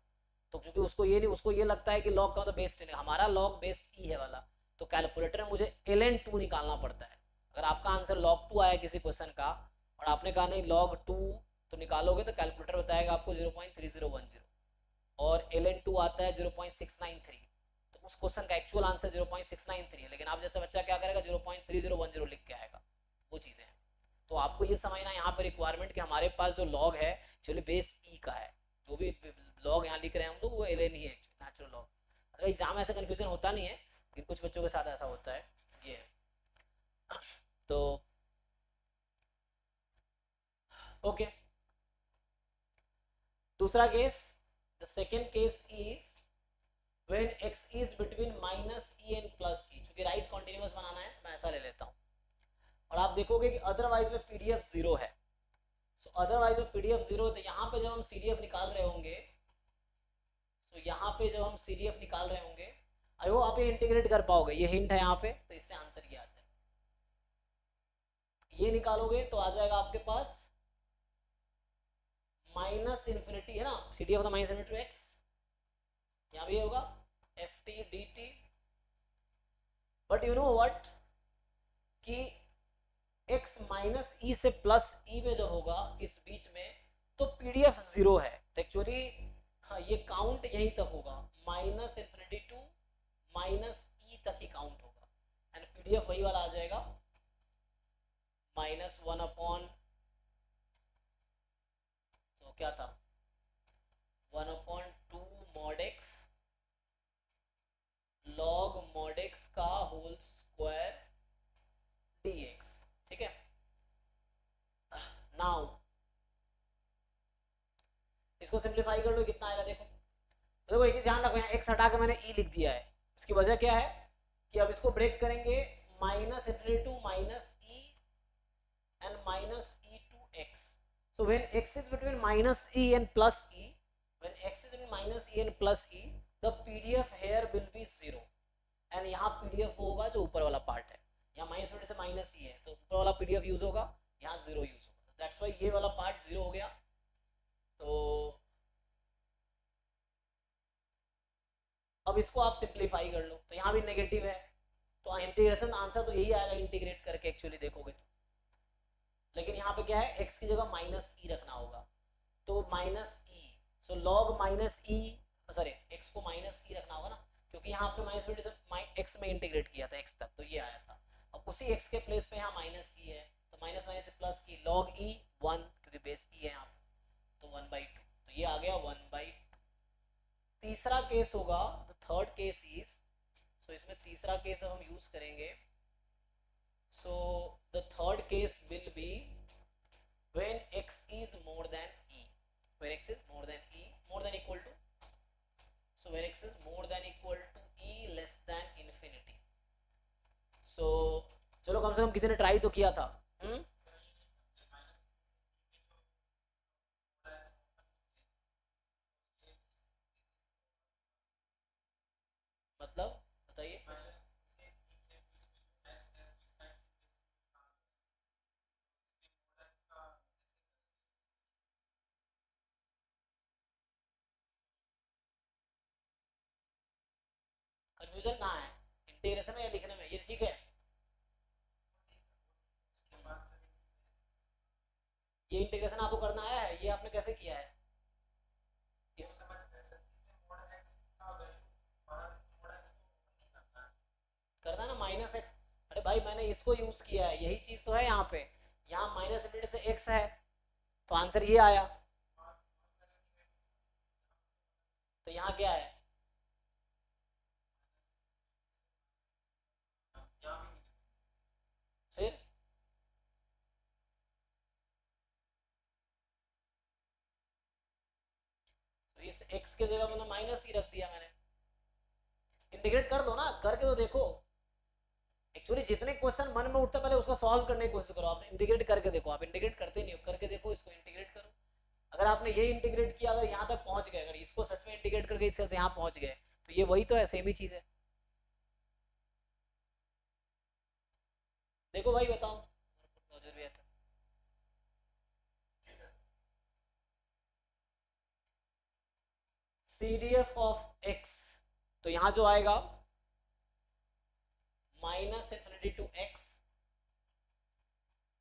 तो क्योंकि उसको ये नहीं, उसको ये लगता है कि लॉग का मतलब बेस 10 है, हमारा लॉग बेस ई है वाला। तो कैलकुलेटर में मुझे ln2 निकालना पड़ता है। अगर आपका आंसर log 2 आया किसी क्वेश्चन का और आपने कहा नहीं log 2 तो निकालोगे, तो कैलकुलेटर बताएगा आपको 0.3010, और ln2 आता है 0.693। तो उस क्वेश्चन का एक्चुअल आंसर 0.693 है, लेकिन आप जैसा बच्चा क्या करेगा 0.3010 लिख के आएगा, वो चीज़ें हैं। तो आपको ये समझना यहाँ पर रिक्वायरमेंट कि हमारे पास जो लॉग है एक्चुअली बेस ई का है। जो भी लॉग यहाँ लिख रहे हैं हम लोग वो ln ही है, नेचुरल लॉग। अगर एग्जाम में ऐसा कन्फ्यूजन होता नहीं है, लेकिन कुछ बच्चों के साथ ऐसा होता है, ये है। तो ओके, दूसरा case, the second case is when x is between minus e and plus e, चूंकि राइट कॉन्टिन्यूअस बनाना है मैं ऐसा ले लेता हूँ। और आप देखोगे कि अदरवाइज में पीडीएफ 0 है। सो अदरवाइज में पीडीएफ 0 है, तो यहाँ पे जब हम सीडीएफ निकाल रहे होंगे, तो यहाँ पे जब हम सीडीएफ निकाल रहे होंगे, आई होप आप ये इंटीग्रेट कर पाओगे, ये हिंट है यहाँ पे, तो इससे आंसर ये आ जाए। ये निकालोगे तो आ जाएगा आपके पास माइनस इन्फिनिटी, है ना, सीडीएफ माइनस इन्फिनिटी एक्स, यहाँ भी होगा F T D T. But you know what, कि x माइनस ई से प्लस ई में जब होगा इस बीच में, तो पीडीएफ 0 है। तो एक्चुअली हाँ, ये काउंट यहीं तक होगा, माइनस इन्फिनिटी टू माइनस ई तक ही काउंट होगा, एंड पीडीएफ वही वाला आ जाएगा -1 अपॉन, तो क्या था 1/2 mod x log mod x का होल स्क्वायर dx, ठीक है। नाउ इसको सिंप्लीफाई कर लो, कितना आएगा देखो। देखो एक ध्यान रखो, यहाँ x हटा के मैंने e लिख दिया है। इसकी वजह क्या है कि अब इसको ब्रेक करेंगे, minus infinity to minus e and minus e to x. So when x is between minus e and plus e, when x is between minus e and plus e, the PDF here will be 0, and यहाँ PDF होगा जो ऊपर वाला part है। यहाँ minus से minus ई है, तो ऊपर वाला पीडीएफ यूज होगा, यहाँ 0 यूज होगा। दैट्स व्हाई ये वाला पार्ट 0 हो गया। तो अब इसको आप सिंप्लीफाई कर लो, तो यहाँ भी नेगेटिव है, तो इंटीग्रेशन आंसर तो यही आएगा इंटीग्रेट करके एक्चुअली देखोगे तो। लेकिन यहाँ पे क्या है, x की जगह माइनस ई रखना होगा, तो minus E, so log minus ई, सॉरी x को माइनस ई रखना होगा ना, क्योंकि यहाँ आपने माइनस से x में इंटीग्रेट किया था x तक, तो ये आया था। अब उसी x के प्लेस पे यहाँ माइनस ई है, तो माइनस माइनस से प्लस ई, लॉग ई 1, क्योंकि बेस ई है यहाँ पे, तो 1/2, तो ये आ गया 1/2। तीसरा केस होगा, द थर्ड केस इज, सो इसमें तीसरा केस हम यूज करेंगे। So the third case will be when x is more than e, when x is more than e, more than equal to, so when x is more than equal to e less than infinity. So चलो कम से कम किसी ने try तो किया था। Confusion कहाँ है, integration में या लिखने में, ये ठीक है। ये इंटीग्रेशन आपको करना आया है, ये आपने कैसे किया है इस करना ना माइनस एक्स। अरे भाई मैंने इसको यूज किया है, यही चीज तो है यहाँ पे, यहाँ माइनस इंफिनिटी से एक्स है, तो आंसर ये आया। तो यहाँ क्या है, फिर तो इस x के जगह मैंने माइनस ही रख दिया मैंने। इंटीग्रेट कर दो ना, करके तो देखो। एक्चुअली जितने क्वेश्चन मन में उठते पहले उसको सॉल्व करने की कोशिश करो। आप इंटीग्रेट करके देखो, आप इंटीग्रेट करते नहीं हो, करके देखो, इसको इंटीग्रेट करो। अगर आपने ये इंटीग्रेट किया, अगर यहाँ तक पहुंच गए, अगर इसको सच में इंटीग्रेट करके इससे यहाँ पहुंच गए, तो ये वही तो है, सेम ही चीज है। देखो भाई बताओ, भी है तो CDF ऑफ x, तो यहाँ जो आएगा minus infinity to x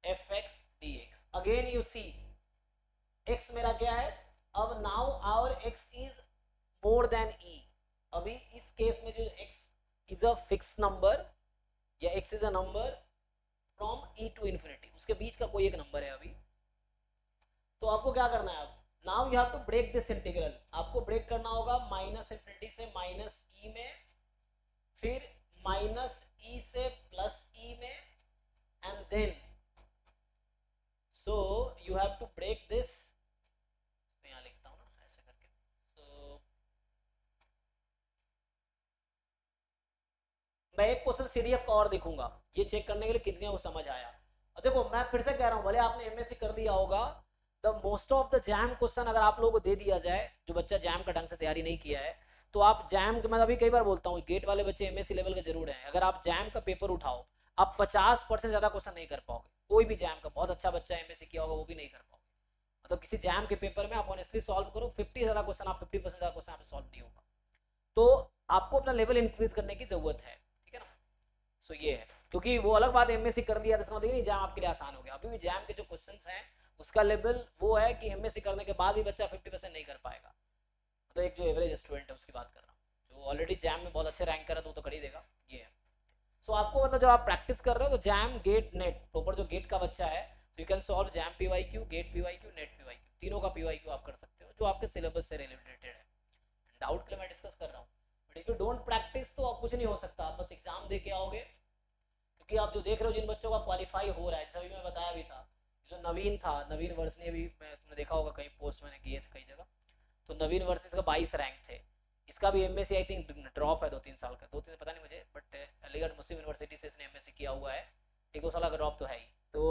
fx dx। Again you see x मेरा क्या है, अब now our x is more than e। अभी इस केस में जो x is a fix number या x is a number from e to infinity, उसके बीच का कोई एक नंबर है अभी। तो आपको क्या करना है, अब now you have to break this integral. आपको ब्रेक करना होगा माइनस इंफिनिटी से माइनस ई में, फिर माइनस ई से प्लस ई में, and then so you have to break this. मैं यहाँ लिखता हूँ ना ऐसे करके। तो मैं एक क्वेश्चन सीडीएफ का और देखूंगा, ये चेक करने के लिए कितने को समझ आया। और देखो मैं फिर से कह रहा हूँ, भले आपने एमएससी कर दिया होगा, the most of the jam question अगर आप लोगों को दे दिया जाए, जो बच्चा जैम का ढंग से तैयारी नहीं किया है, तो आप जैम, मैं अभी कई बार बोलता हूँ, गेट वाले बच्चे एमएससी लेवल के जरूर हैं, अगर आप जैम का पेपर उठाओ, आप 50% ज्यादा क्वेश्चन नहीं कर पाओगे। कोई भी जैम का बहुत अच्छा बच्चा एमएससी किया होगा वो भी नहीं कर पाओगे। मतलब किसी जैम के पेपर में आप ऑनेस्टली सॉल्व करो, 50 ज्यादा क्वेश्चन, आप 50% ज्यादा क्वेश्चन आप सॉल्व नहीं होगा। तो आपको अपना लेवल इंक्रीज करने की जरूरत है, ठीक है ना। सो ये है, क्योंकि वो अलग बात एमएससी कर दिया तो इसका मतलब नहीं जैम आपके लिए आसान हो गया। अभी भी जैम के जो क्वेश्चंस हैं उसका लेवल वो है कि एमएससी करने के बाद भी बच्चा 50% नहीं कर पाएगा। मतलब एक जो एवरेज स्टूडेंट है उसकी बात कर रहा हूँ, जो ऑलरेडी जैम में बहुत अच्छे रैंक कर रहा है तो वो तो कर ही देगा। ये है। सो आपको मतलब जब आप प्रैक्टिस कर रहे हो तो जैम गेट नेट प्रॉपर जो गेट का बच्चा है, तो you can solve JAM PYQ, GATE PYQ, NET PYQ, तीनों का पीवाईक्यू आप कर सकते हो जो आपके सिलेबस से रिलेटेड है। डाउट के लिए मैं डिस्कस कर रहा हूँ, but if you don't practice तो आप कुछ नहीं हो सकता, आप बस एग्जाम दे के आओगे। क्योंकि आप जो देख रहे हो जिन बच्चों का क्वालिफाई हो रहा है, जैसे अभी मैं बताया भी था, जो नवीन था, नवीन वर्षनी, भी तुमने देखा होगा कहीं पोस्ट मैंने किए थे कई जगह, तो नवीन वर्सेस का 22 रैंक थे। इसका भी एमएससी आई थिंक ड्रॉप है 2-3 साल का, 2-3 पता नहीं मुझे, बट अलीगढ़ मुस्लिम यूनिवर्सिटी से इसने एमएससी किया हुआ है, 1-2 साल का ड्रॉप तो है ही। तो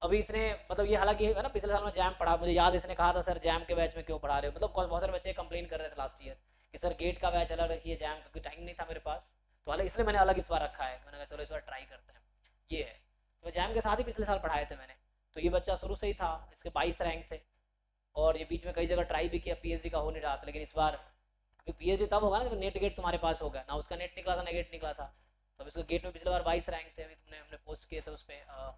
अभी इसने मतलब ये हालांकि है ना, पिछले साल में जैम पढ़ा, मुझे याद इसने कहा था सर जैम के बैच में क्यों पढ़ा रहे हो, मतलब बहुत सारे बच्चे कंप्लेन कर रहे थे लास्ट ईयर कि सर गेट का बैच अलग रखिए, जैम क्योंकि टाइम नहीं था मेरे पास, तो हालांकि इसलिए मैंने अलग इस बार रखा है। मैंने कहा चलो इस बार ट्राई करते हैं। ये है, तो जैम के साथ ही पिछले साल पढ़ाए थे मैंने। तो ये बच्चा शुरू से ही था, इसके 22 रैंक थे, और ये बीच में कई जगह ट्राई भी किया, पीएचडी का हो नहीं रहा था, लेकिन इस बार पीएचडी तब होगा ना जब नेट गेट तुम्हारे पास होगा ना, उसका नेट निकला था ना गेट निकला था। तो अब इसका गेट में पिछले बार 22 रैंक थे, अभी तुमने हमने पोस्ट किए थे उस पर।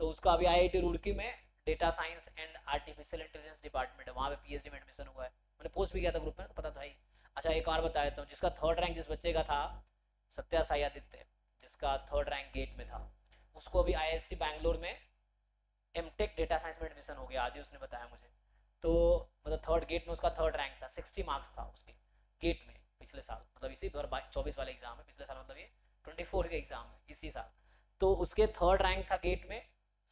तो उसका अभी आईआईटी रुड़की में data science and artificial intelligence department है, वहाँ पे पीएचडी में एडमिशन हुआ है। मैंने पोस्ट भी किया था ग्रुप में, तो पता था ही। अच्छा एक और बता देता हूँ, जिसका 3rd रैंक जिस बच्चे का था, सत्या साई आदित्य, जिसका 3rd रैंक गेट में था, उसको अभी आईआईएससी बैंगलोर में एमटेक डेटा साइंस में एडमिशन हो गया, आज ही उसने बताया मुझे। तो मतलब 3rd गेट में उसका 3rd रैंक था, 60 मार्क्स था उसके गेट में पिछले साल, मतलब इसी 2024 वाले एग्जाम में, पिछले साल मतलब ये 24 के एग्जाम में इसी साल। तो उसके 3rd रैंक था गेट में,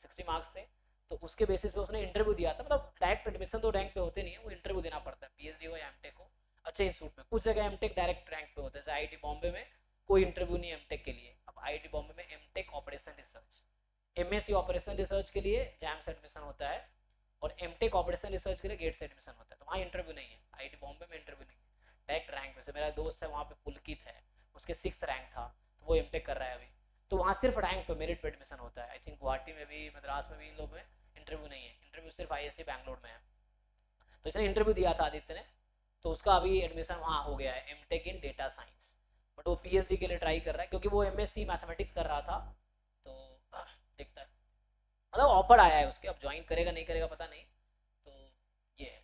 60 मार्क्स थे। तो उसके बेसिस पे उसने इंटरव्यू दिया था, मतलब डायरेक्ट एडमिशन तो रैंक पे होते नहीं है, वो इंटरव्यू देना पड़ता है, पीएचडी हो या एमटेक हो अच्छे इंस्टीट्यूट में। कुछ जगह एमटेक डायरेक्ट रैंक पे होता है, जैसे आईआईटी बॉम्बे में कोई इंटरव्यू नहीं है एमटेक के लिए। अब आईआईटी बॉम्बे में MTech operation research, MSc operation research के लिए जैम से एडमिशन होता है, और एमटेक ऑपरेशन रिसर्च के लिए गेट से एडमिशन होता है। तो वहाँ इंटरव्यू नहीं है, आईआईटी बॉम्बे में इंटरव्यू नहीं है, डायरेक्ट रैंक में से। मेरा दोस्त है वहाँ पे पुलकित है, उसके 6th रैंक था, तो वो एमटेक कर रहा है अभी। तो वहाँ सिर्फ रैंक पे, मेरिट पे एडमिशन होता है। आई थिंक गुवाहाटी में भी, मद्रास में भी इन लोग में इंटरव्यू नहीं है, इंटरव्यू सिर्फ आईआईएससी बैंगलोर में है। तो इसने इंटरव्यू दिया था आदित्य ने, तो उसका अभी एडमिशन वहाँ हो गया है, एमटेक इन डेटा वो पीएचडी के लिए ट्राई कर रहा है, क्योंकि वो एमएससी मैथमेटिक्स कर रहा था। तो देखता है, मतलब ऑफर आया है उसके, अब ज्वाइन करेगा नहीं करेगा पता नहीं। तो ये है,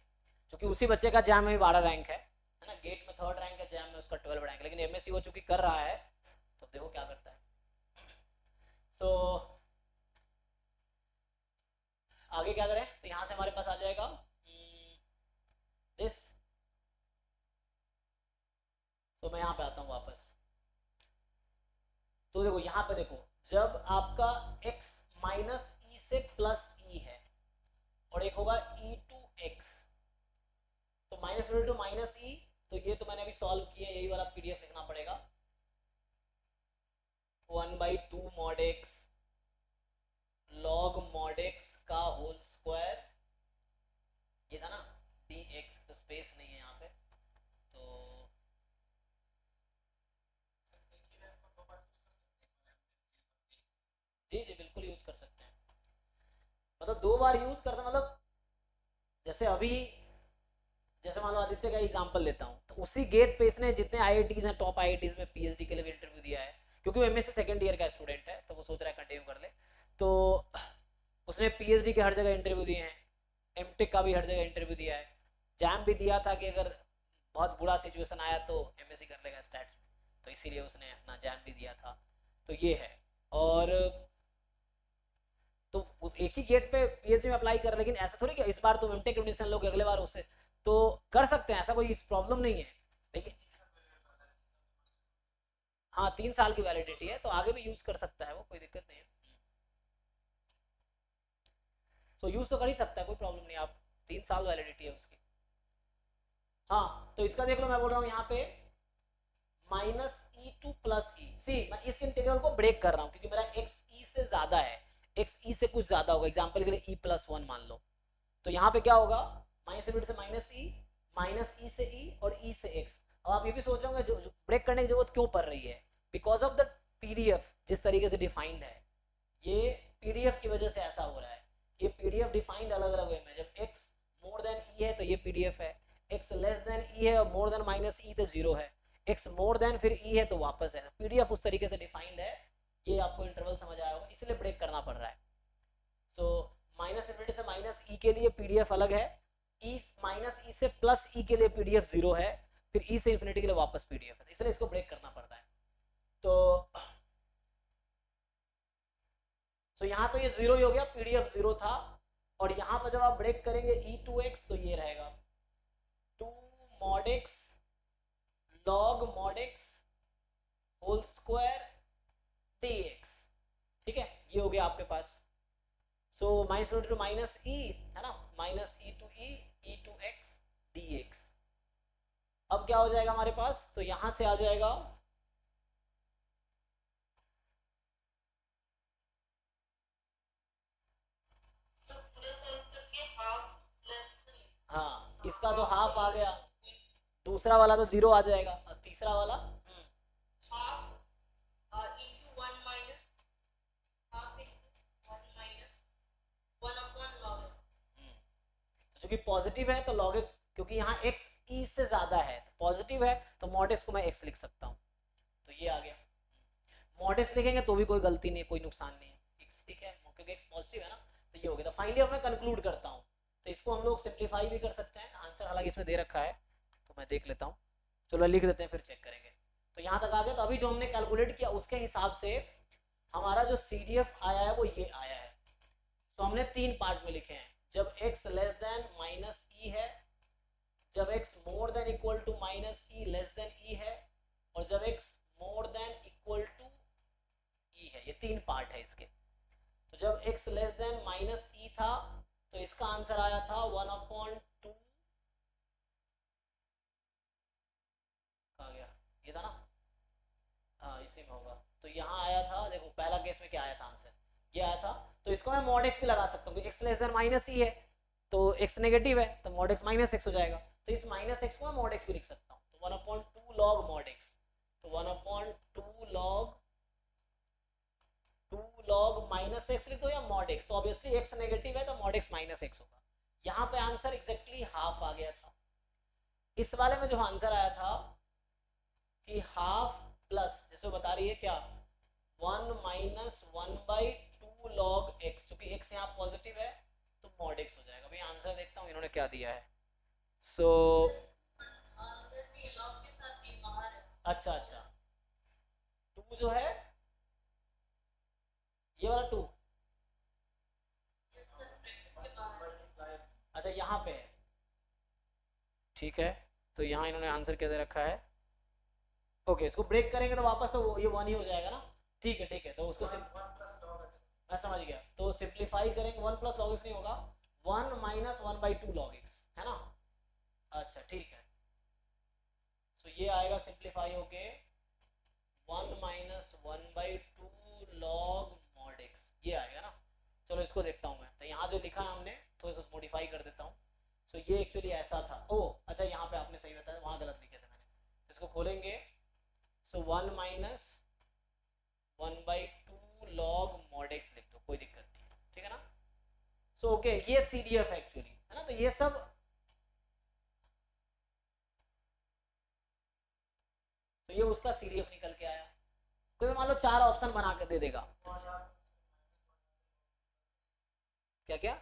क्योंकि उसी बच्चे का जैम में 12 रैंक है ना, गेट में 3rd रैंक है, जैम में उसका 12 रैंक, लेकिन एमएससी वो चूंकि कर रहा है तो देखो क्या करता है। तो आगे क्या करें, तो यहाँ से हमारे पास आ जाएगा दिस। तो मैं यहाँ पे आता हूँ वापस। तो देखो यहाँ पे देखो, जब आपका x माइनस ई से प्लस ई है और एक होगा e टू x, तो माइनस टू माइनस ई, तो ये तो मैंने अभी सॉल्व किया, यही वाला पीडीएफ लिखना पड़ेगा। 1/2 mod x log mod x का होल स्क्वायर, ये था ना dx, तो स्पेस नहीं है यहाँ पे, तो जी जी बिल्कुल यूज कर सकते हैं, मतलब 2 बार यूज करते हैं, मतलब जैसे अभी, जैसे मान लो आदित्य का एग्जांपल लेता हूँ, तो उसी गेट पे इसने जितने आईआईटीज हैं, टॉप आईआईटीज में पीएचडी के लिए भी इंटरव्यू दिया है, क्योंकि वो एमएससी सेकंड ईयर का स्टूडेंट है, तो वो सोच रहा है कंटिन्यू कर ले। तो उसने पीएचडी के हर जगह इंटरव्यू दिए हैं, एमटेक का भी हर जगह इंटरव्यू दिया है, जैम भी दिया था कि अगर बहुत बुरा सिचुएशन आया तो एमएससी कर लेगा स्टैट्स में, तो इसीलिए उसने अपना जैम भी दिया था। तो ये है, और तो एक ही गेट पे पीएचडी में अप्लाई कर, लेकिन ऐसा थोड़ी कि इस बार तुम एमटेक एडमिशन लोगे अगले बार उससे, तो कर सकते हैं, ऐसा कोई प्रॉब्लम नहीं है। लेकिन हाँ 3 साल की वैलिडिटी है, तो आगे भी यूज कर सकता है वो, कोई दिक्कत नहीं है। तो यूज तो कर ही सकता है, कोई प्रॉब्लम नहीं, आप 3 साल वैलिडिटी है उसकी। हाँ तो इसका देख लो, मैं बोल रहा हूँ यहाँ पे माइनस ई टू प्लस ई, सी मैं इस इंटीग्रल को ब्रेक कर रहा हूँ क्योंकि मेरा एक्स ई से ज्यादा है, एक्स ई से कुछ ज्यादा होगा, एग्जाम्पल के लिए ई प्लस 1 मान लो, तो यहाँ पे क्या होगा, माइनस से माइनस ई से ई और ई से एक्स। अब आप ये भी सोच रहे होंगे जो ब्रेक करने की जरूरत क्यों पड़ रही है, बिकॉज ऑफ द पीडीएफ जिस तरीके से डिफाइंड है, ये पीडीएफ की वजह से ऐसा हो रहा है। ये पीडीएफ डिफाइंड अलग अलग वे में, जब x मोर देन ई है तो ये पीडीएफ है, x लेस देन ई है और मोर देन माइनस ई तो जीरो है, x मोर देन फिर ई है तो वापस है, पीडीएफ उस तरीके से डिफाइंड है। ये आपको इंटरवल समझ आया होगा, इसलिए ब्रेक करना पड़ रहा है। सो माइनस इन्फिनिटी से माइनस ई के लिए पीडीएफ अलग है, ई माइनस ई से प्लस ई के लिए पीडीएफ जीरो है, फिर ई से इन्फिनिटी के लिए वापस पीडीएफ है, इसलिए इसको ब्रेक करना पड़ रहा है। तो यहाँ तो ये जीरो ही हो गया, पीडीएफ जीरो था, और यहाँ पर जब आप ब्रेक करेंगे ई टू एक्स, तो ये रहेगा 2 mod x log mod x whole square dx, ठीक है, ये हो गया आपके पास। सो माइनस टू माइनस ई है ना, minus e to x dx। अब क्या हो जाएगा हमारे पास, तो यहां से आ जाएगा हाँ, इसका तो हाफ आ गया, दूसरा वाला तो जीरो आ जाएगा, और तीसरा वाला क्योंकि पॉजिटिव है तो log x, क्योंकि यहाँ x e से ज्यादा है, पॉजिटिव है तो mod x को मैं x लिख सकता हूँ, तो ये आ गया। mod x लिखेंगे तो भी कोई गलती नहीं, कोई नुकसान नहीं है, x ठीक है, क्योंकि x पॉजिटिव है ना, तो ये हो गया। तो फाइनली अब मैं कंक्लूड करता हूँ, तो इसको हम लोग सिंप्लीफाई भी कर सकते हैं, आंसर हालांकि इसमें दे रखा है तो मैं देख लेता हूँ, चलो लिख देते हैं फिर चेक करेंगे। तो यहाँ तक आ गया, तो अभी जो हमने कैलकुलेट किया उसके हिसाब से हमारा जो CDF आया है वो ये आया है। तो हमने 3 पार्ट में लिखे हैं, जब x लेस देन माइनस ई है, जब x more than equal to minus E less than E है, और जब x more than equal to E है, ये 3 पार्ट है इसके। तो जब x less than minus E था तो इसका आंसर आया था 1/2, कहाँ गया, ये था ना, हाँ इसी में होगा। तो यहाँ आया था, देखो पहला केस में क्या आया था आंसर, ये आया था। तो इसको मैं mod x भी लगा सकता हूँ, x लेस देन माइनस ई है तो x नेगेटिव है, तो mod x माइनस x हो जाएगा, तो इस माइनस x को मैं mod x भी लिख सकता हूँ, तो 1/2 log mod x, तो 1/2 log माइनस x लिख दो या mod x, तो ऑब्वियसली x नेगेटिव है तो mod x माइनस x होगा। यहाँ पे आंसर एग्जैक्टली हाफ आ गया था। इस वाले में जो आंसर आया था कि हाफ प्लस रही है क्या 1 माइनस 1/2 log x, क्योंकि x यहाँ पॉजिटिव है तो mod x हो जाएगा। भाई आंसर देखता हूँ इन्होंने क्या दिया है। सो अच्छा अच्छा 2 जो है ये वाला 2 अच्छा यहाँ पे है, ठीक है। तो यहाँ इन्होंने आंसर क्या दे रखा है, ओके इसको ब्रेक करेंगे तो वापस तो ये 1 ही हो जाएगा ना, ठीक है ठीक है। तो उसको मैं समझ गया, तो सिंप्लीफाई करेंगे 1 प्लस log x नहीं होगा 1 माइनस 1/2 log x है ना, अच्छा ठीक है। सो ये आएगा सिंप्लीफाई होके 1 माइनस 1/2 log mod x, ये आएगा ना। चलो इसको देखता हूँ मैं, तो यहाँ जो लिखा है हमने तो इसको मॉडिफाई कर देता हूँ। सो ये एक्चुअली ऐसा था, ओ अच्छा यहाँ पे आपने सही बताया, वहाँ गलत लिखे थे मैंने। इसको खोलेंगे सो 1 माइनस 1/2 log mod x लिख दो, कोई दिक्कत नहीं है, ठीक है ना। सो ओके ये CDF है एक्चुअली, है ना। तो ये सब तो ये उसका CDF निकल के आया। कोई मान लो 4 ऑप्शन बना के दे देगा, क्या क्या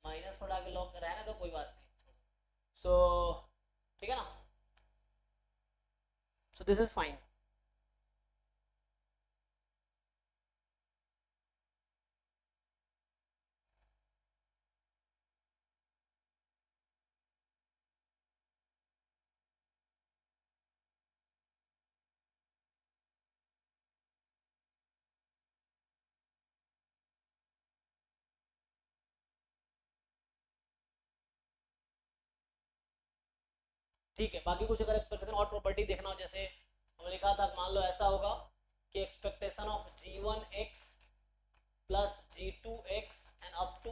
माइनस को डाल के लॉग रहने दो, कोई बात नहीं। सो ठीक है ना, सो दिस इज फाइन। ठीक है, बाकी कुछ अगर एक्सपेक्टेशन और प्रॉपर्टी देखना हो, जैसे हमने लिखा था मान लो ऐसा होगा कि expectation of g1x plus g2x and up to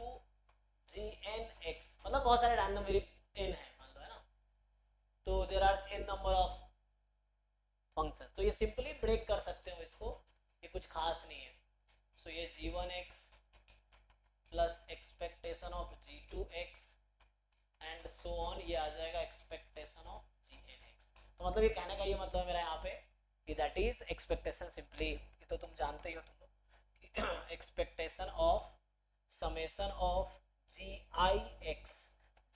gnx, मतलब बहुत सारे रैंडम वेरिएबल n है मान लो, है ना। तो there are n number of functions, तो ये सिंपली ब्रेक कर सकते हो इसको, ये कुछ खास नहीं है। सो ये g1x plus expectation of g2x and so on, ये आ जाएगा एक्सपेक्टेशन ऑफ gnx। तो मतलब ये कहने का ये मतलब है मेरा यहाँ पे कि दैट इज एक्सपेक्टेशन सिंपली, ये तो तुम जानते ही हो तुम लोग, expectation of summation of gix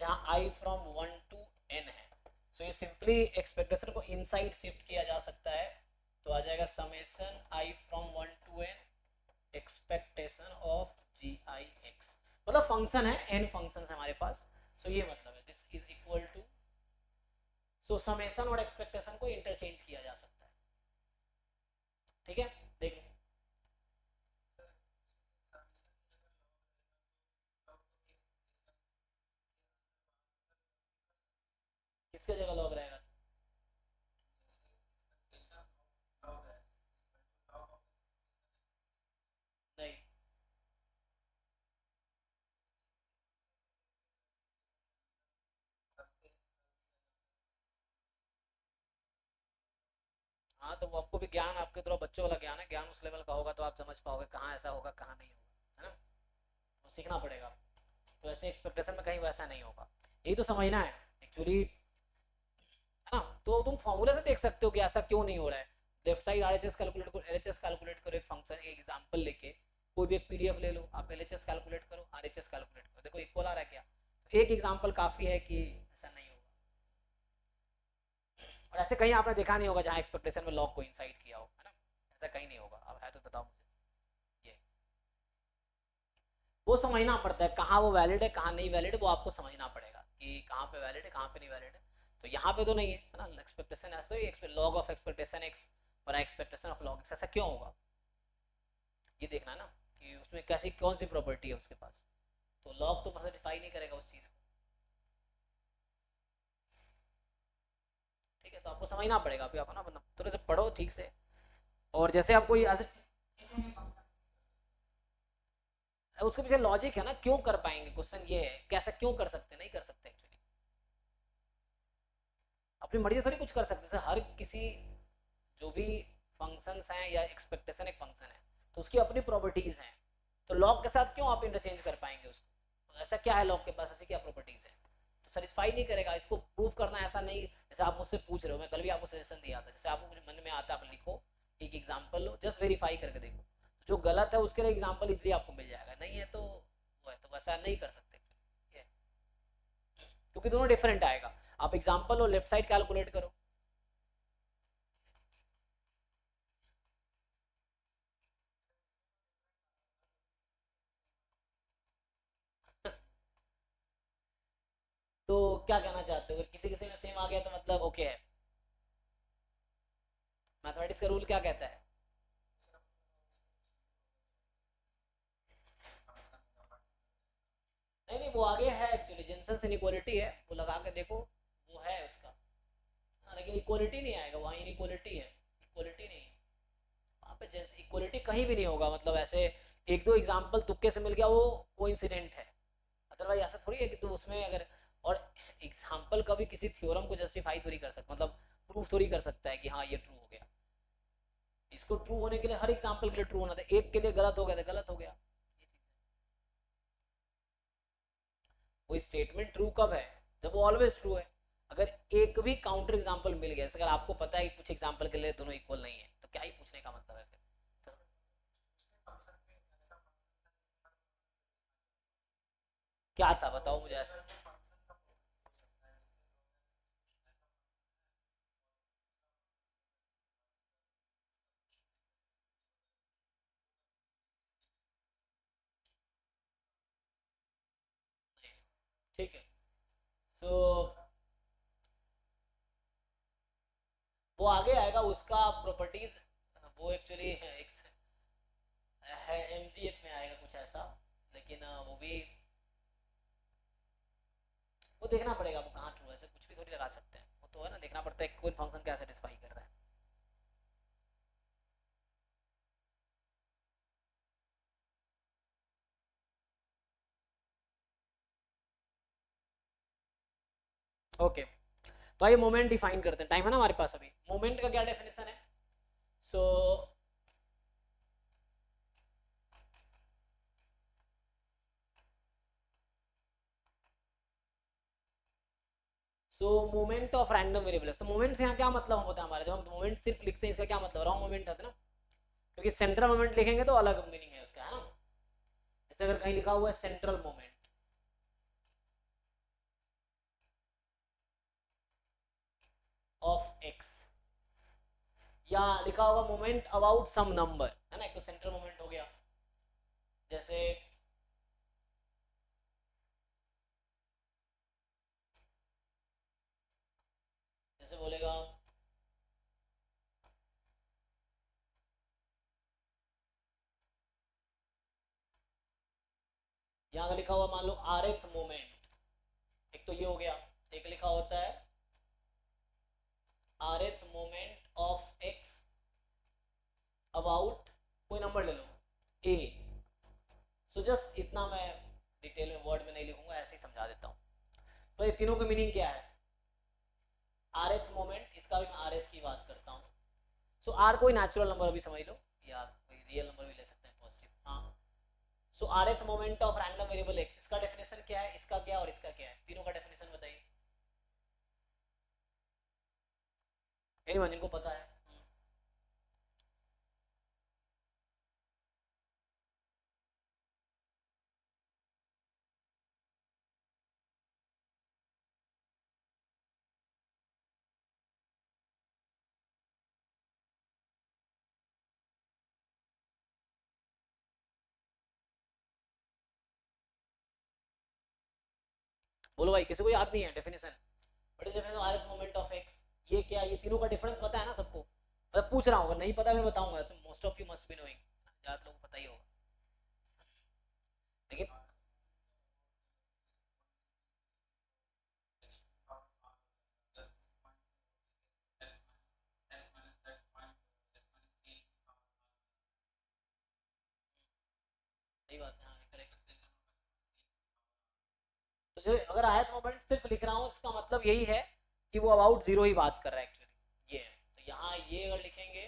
जहाँ i फ्रॉम 1 to n है। सो ये सिंपली एक्सपेक्टेशन को इनसाइड शिफ्ट किया जा सकता है, तो आ जाएगा समेशन i फ्रॉम 1 to n expectation of gix, मतलब फंक्शन है n फंक्शंस है हमारे पास। सो ये मतलब है this is equal to, so summation और एक्सपेक्टेशन को इंटरचेंज किया जा सकता है, ठीक है। देखो किसके जगह लॉग रहेगा, नहीं हाँ, तो वो आपको भी ज्ञान, आपके थोड़ा बच्चों वाला ज्ञान है, ज्ञान उस लेवल का होगा तो आप समझ पाओगे कहाँ ऐसा होगा कहाँ नहीं होगा, है ना। तो सीखना पड़ेगा, तो ऐसे एक्सपेक्टेशन में कहीं वैसा नहीं होगा, यही तो समझना है एक्चुअली, है ना। तो तुम फॉर्मूले से देख सकते हो कि ऐसा क्यों नहीं हो रहा है। लेफ्ट साइड RHS कैलकुलेट करो, LHS कैलकुलेट करो, एक फंक्शन एक एग्जांपल लेके कोई भी एक PDF ले लो, आप LHS कैलकुलेट करो, RHS कैलकुलेट करो, देखो इक्वल आ रहा है क्या। एक एग्जांपल काफी है कि ऐसा नहीं होगा, और ऐसे कहीं आपने देखा नहीं होगा जहाँ एक्सपेक्टेशन में लॉग को इनसाइड किया हो, है ना, ऐसा कहीं नहीं होगा। अब है तो बताओ मुझे, ये वो समझना पड़ता है कहाँ वो वैलिड है कहाँ नहीं वैलिड है, वो आपको समझना पड़ेगा कि कहाँ पे वैलिड है कहाँ पे नहीं वैलिड है। तो यहाँ पे तो नहीं है ना, एक्सपेक्टेशन ऐसा लॉग ऑफ एक्सपेक्टेशन एक्स बना एक्सपेक्टेशन ऑफ लॉग एक्स, ऐसा क्यों होगा ये देखना ना कि उसमें कैसी कौन सी प्रॉपर्टी है उसके पास। तो लॉग तो डिफाइन नहीं करेगा उस चीज को, ठीक है। तो आपको समझना पड़ेगा, अभी आप ना थोड़े से पढ़ो ठीक से, और जैसे आपको ये ऐसे उसके पीछे लॉजिक है ना, क्यों कर पाएंगे, क्वेश्चन ये है कैसा क्यों कर सकते, नहीं कर सकते एक्चुअली, अपनी मर्जी से थोड़ी कुछ कर सकते। जैसे हर किसी जो भी फंक्शंस हैं या एक्सपेक्टेशन एक फंक्शन है तो उसकी अपनी प्रॉपर्टीज हैं, तो लॉग के साथ क्यों आप इंटरचेंज कर पाएंगे उसको, तो ऐसा क्या है लॉग के पास, ऐसी क्या प्रॉपर्टीज है, तो सेटिस्फाई नहीं करेगा। इसको प्रूव करना ऐसा नहीं, जैसे आप मुझसे पूछ रहे वेरीफाई करके देखो, जो गलत है उसके लिए एग्जांपल इजीली आपको मिल जाएगा, नहीं है तो वो है, तो वैसा नहीं कर सकते ये, क्योंकि दोनों डिफरेंट आएगा। आप एग्जांपल और लेफ्ट साइड कैलकुलेट करो। तो क्या कहना चाहते हो, अगर किसी किसी में सेम आ गया तो मतलब ओके है। मैथमेटिक्स का रूल क्या कहता है? नहीं नहीं, वो आगे है एक्चुअली, जेंसेंस इनइक्वालिटी है, वो लगा के देखो, वो है उसका। हाँ, लेकिन इक्वालिटी नहीं आएगा, वहाँ इनइक्वालिटी है, इक्वालिटी नहीं है वहाँ पे। जेंस इक्वालिटी कहीं भी नहीं होगा, मतलब ऐसे एक दो एग्जाम्पल तुक्के से मिल गया वो कोइंसिडेंट है, अदरवाइज ऐसा थोड़ी है कि तू उसमें अगर, और एग्जाम्पल कभी किसी थ्योरम को जस्टिफाई थोड़ी कर सकता, मतलब प्रूफ थोड़ी कर सकता है कि हाँ ये ट्रू हो गया। इसको ट्रू होने के लिए हर एग्जाम्पल के लिए ट्रू होना था, एक के लिए गलत हो गया तो गलत हो गया। कोई स्टेटमेंट ट्रू कब है, जब वो ऑलवेज ट्रू है। अगर एक भी काउंटर एग्जाम्पल मिल गया, अगर आपको पता है कि कुछ एग्जाम्पल के लिए दोनों इक्वल नहीं है, तो क्या ही पूछने का मतलब है फिर। क्या था बताओ मुझे ऐसा। ठीक है, सो वो आगे आएगा उसका प्रॉपर्टीज, वो एक्चुअली है एमजीएफ में आएगा कुछ ऐसा, लेकिन वो भी वो देखना पड़ेगा वो कहाँ ट्रू है, ऐसे कुछ भी थोड़ी लगा सकते हैं, वो तो है ना, देखना पड़ता है कोई फंक्शन क्या सेटिस्फाई कर रहा है। ओके, तो आइए मोमेंट डिफाइन करते हैं, टाइम है ना हमारे पास अभी। मोमेंट का क्या डेफिनेशन है? सो मोमेंट ऑफ रैंडम वेरिएबल। तो मोमेंट से यहाँ क्या मतलब होता है हमारा, जब हम मोमेंट सिर्फ लिखते हैं इसका क्या मतलब, रॉन्ग मोमेंट होता है ना, क्योंकि सेंट्रल मोमेंट लिखेंगे तो अलग मीनिंग है उसका, है ना। जैसे अगर कहीं लिखा हुआ है सेंट्रल मोमेंट ऑफ एक्स, या लिखा होगा मोमेंट अबाउट सम नंबर, है ना, एक तो सेंट्रल मोमेंट हो गया। जैसे जैसे बोलेगा यहाँ का लिखा हुआ मान लो आरएथ मोमेंट, एक तो ये हो गया, एक लिखा होता है आरएथ मोमेंट ऑफ एक्स अबाउट कोई नंबर ले लो ए। सो जस्ट इतना मैं डिटेल में वर्ड में नहीं लिखूंगा, ऐसे ही समझा देता हूँ। तो ये तीनों की मीनिंग क्या है, आरएथ मोमेंट, इसका भी मैं आरएथ की बात करता हूँ। सो आर कोई नेचुरल नंबर अभी समझ लो, या कोई रियल नंबर भी ले सकते हैं पॉजिटिव, हाँ। So rth moment of random variable X, इसका डेफिनेशन क्या है, इसका क्या और इसका क्या है, तीनों का डेफिनेशन बताइए एनीवन जिनको पता है। बोलो भाई, किसी को याद नहीं है definition? What is definition of rth moment of X, ये क्या, ये तीनों का डिफरेंस पता है ना सबको? मतलब पूछ रहा हूँ, अगर नहीं पता मैं बताऊंगा, most of you must be knowing, ज्यादा लोगों को पता ही होगा। लेकिन सही बात है, हाँ करेक्ट। तो जो अगर आयत मोमेंट सिर्फ लिख रहा हूँ, इसका मतलब यही है कि वो अबाउट जीरो ही बात कर रहा है एक्चुअली, ये है। तो यहाँ ये अगर लिखेंगे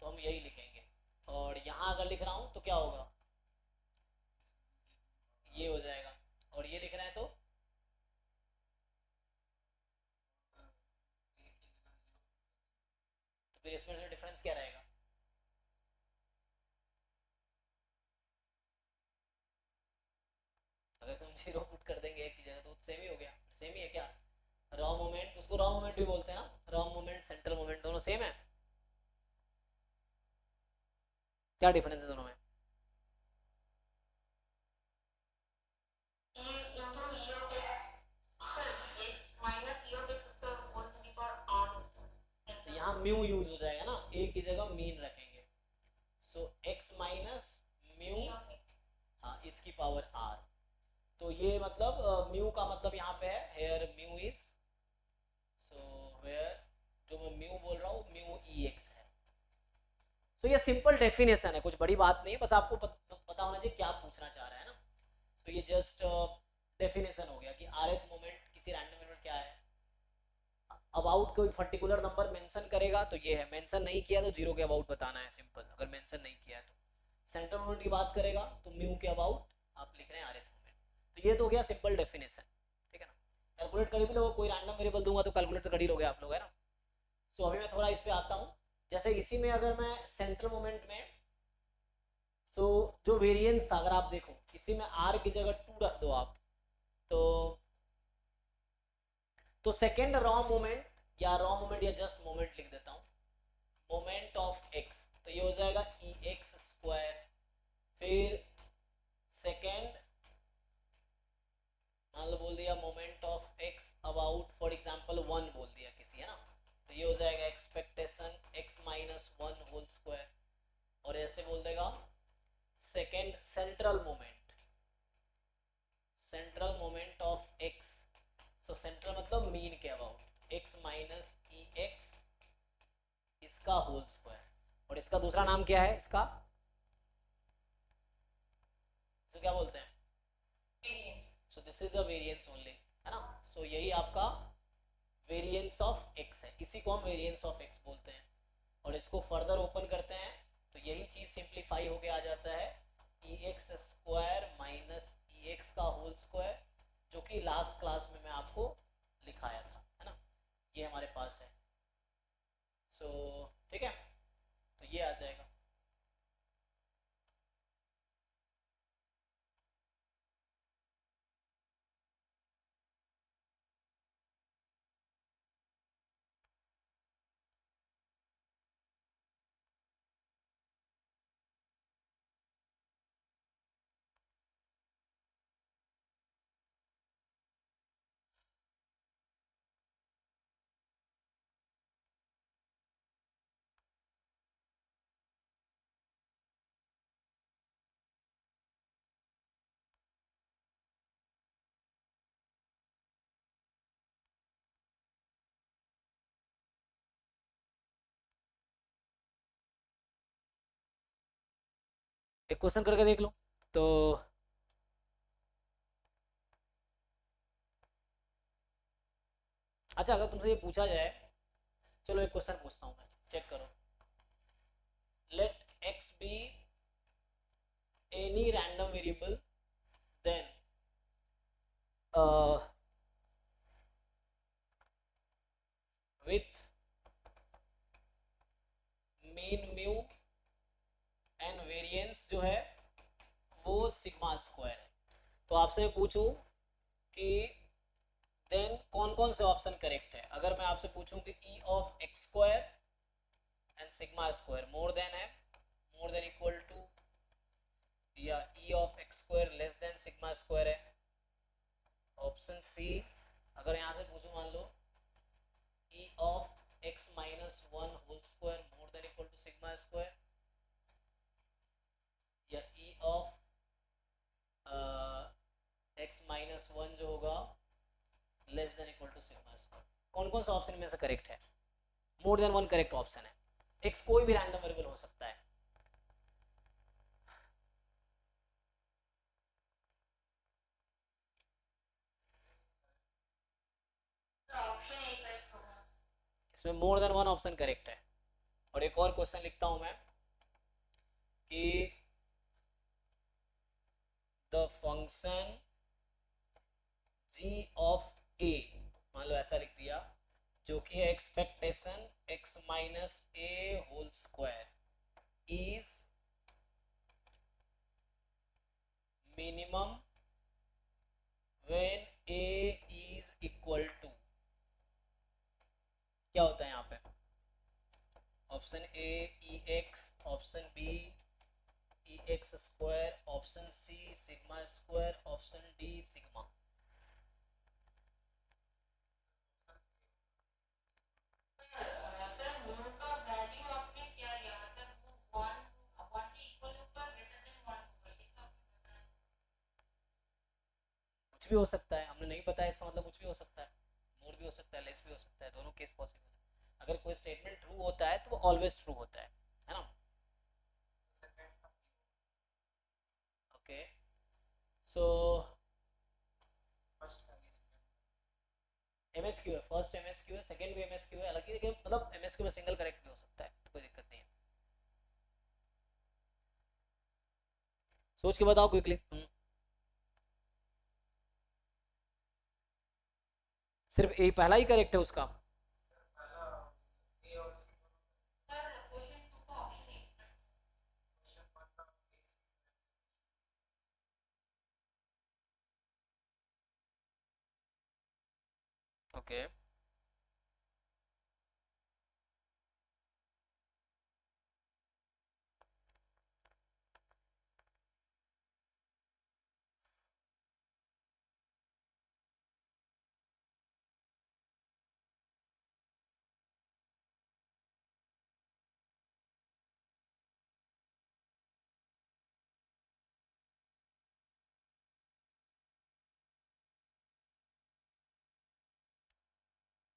तो हम यही लिखेंगे, और यहाँ अगर लिख रहा हूँ तो क्या होगा, ये हो जाएगा, और ये लिख रहे हैं तो फिर इसमें डिफरेंस क्या रहेगा? जीरो पुट कर देंगे एक की जगह तो सेम ही हो गया, सेम ही है क्या? रॉ मोमेंट, उसको रॉ मोमेंट भी बोलते हैं ना, रॉ मोमेंट सेंट्रल मोमेंट दोनों सेम है, क्या डिफरेंस है दोनों में? तो यहाँ म्यू यूज हो जाएगा ना, ए की जगह मीन रखेंगे, सो एक्स माइनस म्यू, हाँ इसकी पावर आर। तो ये मतलब म्यू का मतलब यहाँ पे है here mu is, so where जो मैं म्यू बोल रहा हूँ म्यू ई एक्स है। तो ये सिंपल डेफिनेशन है, कुछ बड़ी बात नहीं है, बस आपको पता होना चाहिए क्या पूछना चाह रहा है ना। तो ये जस्ट डेफिनेशन हो गया कि आरएथ मोमेंट किसी रैंडम एलिमेंट क्या है, अबाउट कोई पर्टिकुलर नंबर मेंशन करेगा तो ये है, मेंशन नहीं किया तो जीरो के अबाउट बताना है, सिंपल। अगर मेंशन नहीं किया है तो सेंटर मोमेंट की बात करेगा तो म्यू के अबाउट आप लिख रहे हैं आरएथ मोमेंट। तो ये तो हो गया सिंपल डेफिनेशन, ठीक है ना। कैलकुलेट कर भी लो, कोई रैंडम वेरिएबल दूंगा तो कैलकुलेट तो कर ही लोगे आप लोग, है ना। सो अभी मैं थोड़ा इस पे आता हूँ, जैसे इसी में अगर मैं सेंट्रल मोमेंट में, सो जो वेरिएंस था अगर आप देखो इसी में आर की जगह 2 रख दो आप, तो सेकेंड रॉ मोमेंट या रॉ मोमेंट या जस्ट मोमेंट लिख देता हूँ, मोमेंट ऑफ एक्स, तो ये हो जाएगा ई एक्स स्क्वायर। फिर सेकेंड मान लो बोल दिया moment of x about for example 1 बोल दिया किसी, है ना, तो ये हो जाएगा expectation x minus 1 whole square. और ऐसे बोल देगा second central moment of x, so central मतलब मीन के about x minus e x इसका होल स्क्वायर। और इसका दूसरा नाम क्या है इसका, तो क्या बोलते हैं, सो this is the variance only, है ना। सो यही आपका वेरिएंस ऑफ एक्स है, इसी को हम वेरिएंस ऑफ एक्स बोलते हैं। और इसको फर्दर ओपन करते हैं तो यही चीज सिंप्लीफाई होके आ जाता है E x square minus e x का होल स्क्वायर, जो कि लास्ट क्लास में मैं आपको लिखाया था, है ना, ये हमारे पास है। सो ठीक है, तो ये आ जाएगा। एक क्वेश्चन करके देख लो तो, अच्छा अगर तुमसे ये पूछा जाए, चलो एक क्वेश्चन पूछता हूँ मैं, चेक करो। Let x be any random variable then with mean mu and variance जो है वो सिग्मा स्क्वायर है। तो आपसे पूछूं कि देन कौन कौन से ऑप्शन करेक्ट है, अगर मैं आपसे पूछूं कि E of X square and sigma square more than है, मोर देन इक्वल टू, या E of X square less than sigma square है, ऑप्शन सी। अगर यहाँ से पूछूं मान लो E of X minus 1 whole square more than equal to sigma square, या ई ऑफ एक्स माइनस 1 जो होगा less than equal to sigma square, कौन कौन सा ऑप्शन में से करेक्ट है? More than one correct option है, एक्स कोई भी रैंडम वेरिएबल हो सकता है। इसमें more than one option correct है। और एक और क्वेश्चन लिखता हूं मैं कि the function g of a, मान लो ऐसा लिख दिया, जो कि है expectation x minus a whole square is minimum when a is equal to, क्या होता है यहाँ पे? Option a e x, option b e x square, option C sigma square, option D sigma. Sir mu का value आपने क्या लिया, मतलब वो 1 के इक्वल होगा, ग्रेटर देन 1 होगा, ये तो आपने बताया। कुछ भी हो सकता है, हमने नहीं बताया इसका मतलब कुछ भी हो सकता है, मोर भी हो सकता है, लेस भी हो सकता है, दोनों केस पॉसिबल है। अगर कोई स्टेटमेंट ट्रू होता है तो वो ऑलवेज ट्रू होता है ना? ओके, सो एमएसक्यू है, फर्स्ट एमएसक्यू है, सेकंड भी एमएसक्यू है, हालांकि देखिए मतलब एमएसक्यू में सिंगल करेक्ट भी हो सकता है, कोई दिक्कत नहीं है। सोच के बताओ क्विकली। सिर्फ ए पहला ही करेक्ट है उसका? सर क्वेश्चन 2 का ऑप्शन ए। ओके,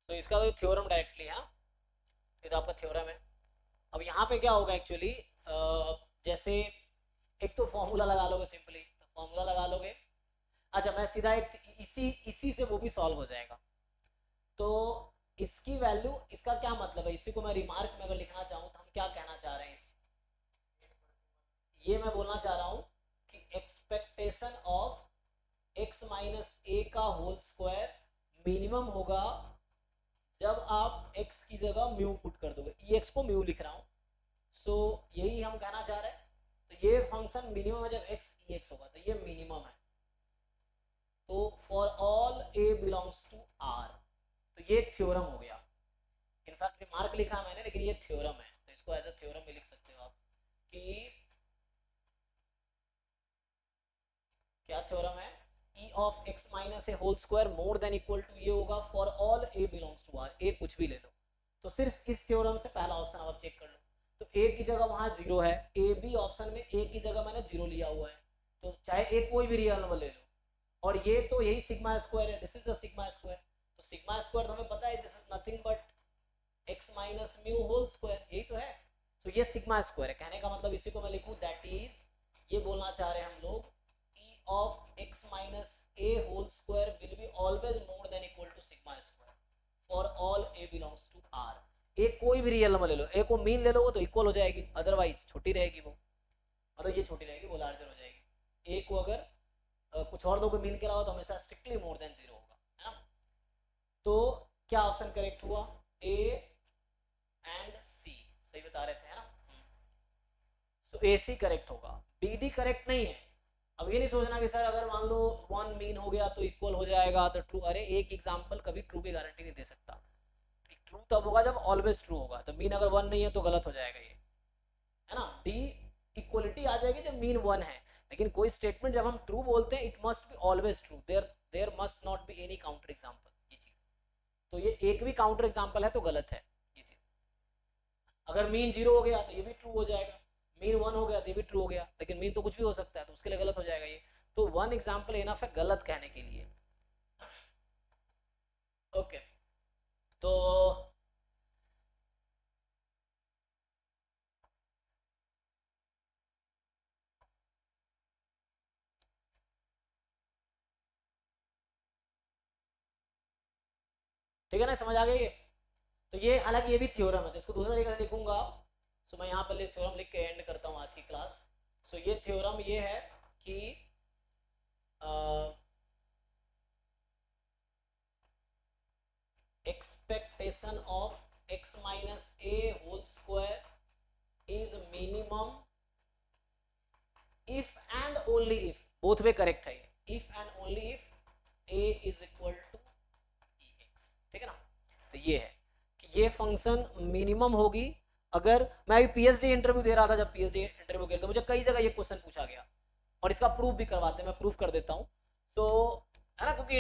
तो इसका तो थ्योरम डायरेक्टली है ना, ये तो आपका थ्योरम है। अब यहाँ पे क्या होगा एक्चुअली, जैसे एक तो फॉर्मूला लगा लोगे, सिंपली फॉर्मूला लगा लोगे। अच्छा, मैं सीधा एक इसी इसी से वो भी सॉल्व हो जाएगा। तो इसकी वैल्यू, इसका क्या मतलब है, इसी को मैं रिमार्क में अगर लिखना चाहूँ तो हम क्या कहना चाह रहे हैं ये मैं बोलना चाह रहा हूँ कि एक्सपेक्टेशन ऑफ x माइनस ए का होल स्क्वायर मिनिमम होगा जब आप x की जगह म्यू पुट कर दोगे, ई एक्स को म्यू लिख रहा हूँ। सो यही हम कहना चाह रहे हैं। तो ये फंक्शन मिनिमम है जब x ई एक्स होगा, तो ये मिनिमम है। तो for all a belongs to r, तो ये थ्योरम हो गया। इनफैक्ट रिमार्क लिखा मैंने, लेकिन ये थ्योरम है, तो इसको एज अ थ्योरम भी लिख सकते हो आप कि क्या थ्योरम है, e of x minus a whole square more than equal to ये होगा for all a belongs to r, a कुछ भी ले लो। तो सिर्फ इस थ्योरम से पहला ऑप्शन आप चेक कर लो, तो a की जगह वहां जीरो है, a b ऑप्शन में a की जगह मैंने जीरो लिया हुआ है, तो चाहे a कोई भी रियल नंबर ले लो। और ये तो यही सिग्मा स्क्वायर है, this is the sigma square. तो सिग्मा स्क्वायर तो हमें पता है, this is nothing but x minus mu whole square, यही तो है। तो ये सिग्मा स्क्वायर है, कहने का मतलब इसी को मैं लिखूं, दैट इज, ये बोलना चाह रहे हैं हम लोग, e of x minus a whole square will be always more than equal to sigma square for all a belongs to r। a कोई भी रियल नंबर ले लो, a को मीन ले लो, वो तो इक्वल हो जाएगी, अदरवाइज छोटी रहेगी वो, मतलब ये छोटी रहेगी, वो लार्जर हो जाएगी। a को अगर कुछ और दोगे मीन के अलावा, तो हमेशा स्ट्रिक्टली मोर देन जीरो होगा, है ना? तो क्या ऑप्शन करेक्ट हुआ, a एंड c सही बता रहे थे, है ना? सो ए सी करेक्ट होगा, डी डी करेक्ट नहीं है। अब ये नहीं सोचना कि सर अगर मान लो वन मीन हो गया तो इक्वल हो जाएगा तो ट्रू, अरे एक एग्जांपल कभी ट्रू की गारंटी नहीं दे सकता। ट्रू तब होगा जब ऑलवेज ट्रू होगा, तो मीन अगर वन नहीं है तो गलत हो जाएगा ये, है ना? डी इक्वलिटी आ जाएगी जब मीन वन है, लेकिन कोई स्टेटमेंट जब हम ट्रू बोलते हैं, it must be always true, there must not be any counter example, ये चीज। तो ये एक भी काउंटर एग्जांपल है तो गलत है ये चीज। अगर मीन जीरो हो गया तो ये भी ट्रू हो जाएगा, मीन वन हो गया तो ये भी ट्रू हो गया, लेकिन मीन तो कुछ भी हो सकता है, तो उसके लिए गलत हो जाएगा ये। तो वन एग्जांपल इनफ है गलत कहने के लिए। ओके, तो ठीक है ना, समझ आ गई ये? तो ये हालांकि ये भी थ्योरम है, तो इसको दूसरा तरीके से लिखूंगा। सो मैं यहाँ पर थ्योरम लिख के एंड करता हूँ आज की क्लास। सो ये थ्योरम ये है कि expectation of x minus a whole square is minimum if and only if, both way correct है, इफ एंड ओनली इफ ये फंक्शन मिनिमम होगी। अगर मैं अभी पीएचडी इंटरव्यू दे रहा था, जब पीएचडी इंटरव्यू के लिए, तो मुझे कई जगह ये क्वेश्चन पूछा गया और इसका प्रूफ भी करवाते हैं, मैं प्रूफ कर देता हूँ। तो है ना, क्योंकि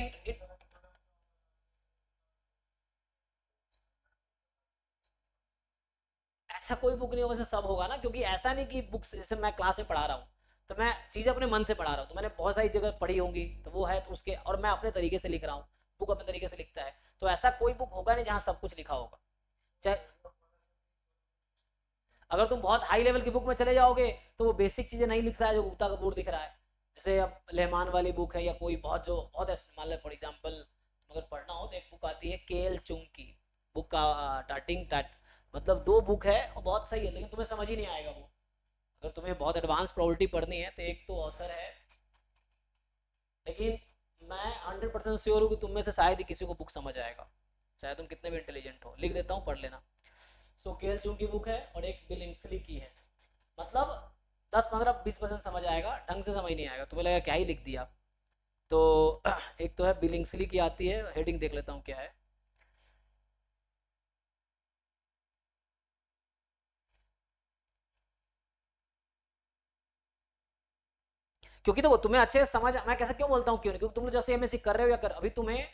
ऐसा कोई बुक नहीं होगा इसमें सब होगा ना, क्योंकि ऐसा नहीं कि बुक्स जैसे मैं क्लास में पढ़ा रहा हूँ तो मैं चीज़ें अपने मन से पढ़ा रहा हूँ, तो मैंने बहुत सारी जगह पढ़ी होंगी तो वो है, तो उसके और मैं अपने तरीके से लिख रहा हूँ, बुक अपने तरीके से लिखता है, तो ऐसा कोई बुक होगा नहीं जहाँ सब कुछ लिखा होगा। चाहे अगर तुम बहुत हाई लेवल की बुक में चले जाओगे तो वो बेसिक चीज़ें नहीं लिखता है जो गुप्ता कपूर दिख रहा है। जैसे अब रहमान वाली बुक है या कोई बहुत जो बहुत मान लो फॉर एग्जाम्पल अगर पढ़ना हो तो एक बुक आती है केएल चुंग की, बुक का टाटिंग टाट, मतलब दो बुक है और बहुत सही है, लेकिन तुम्हें समझ ही नहीं आएगा वो। अगर तुम्हें बहुत एडवांस प्रोबेबिलिटी पढ़नी है तो एक तो ऑथर है, लेकिन मैं 100% श्योर हूँ कि तुम में से शायद ही किसी को बुक समझ आएगा, चाहे तुम कितने भी इंटेलिजेंट हो। लिख देता हूँ, पढ़ लेना। सो केएल चुंग की बुक है और एक बिलिंग्सली की है, मतलब 10-15-20% समझ आएगा, ढंग से समझ नहीं आएगा, तुम्हें लगेगा क्या ही लिख दिया। तो एक तो है बिलिंग्सली की आती है, हेडिंग देख लेता हूँ क्या है। क्योंकि तो वो तुम्हें अच्छे से समझ, मैं कैसे क्यों बोलता हूँ क्यों नहीं, क्योंकि तुम लोग जैसे एमएससी कर रहे हो या कर, अभी तुम्हें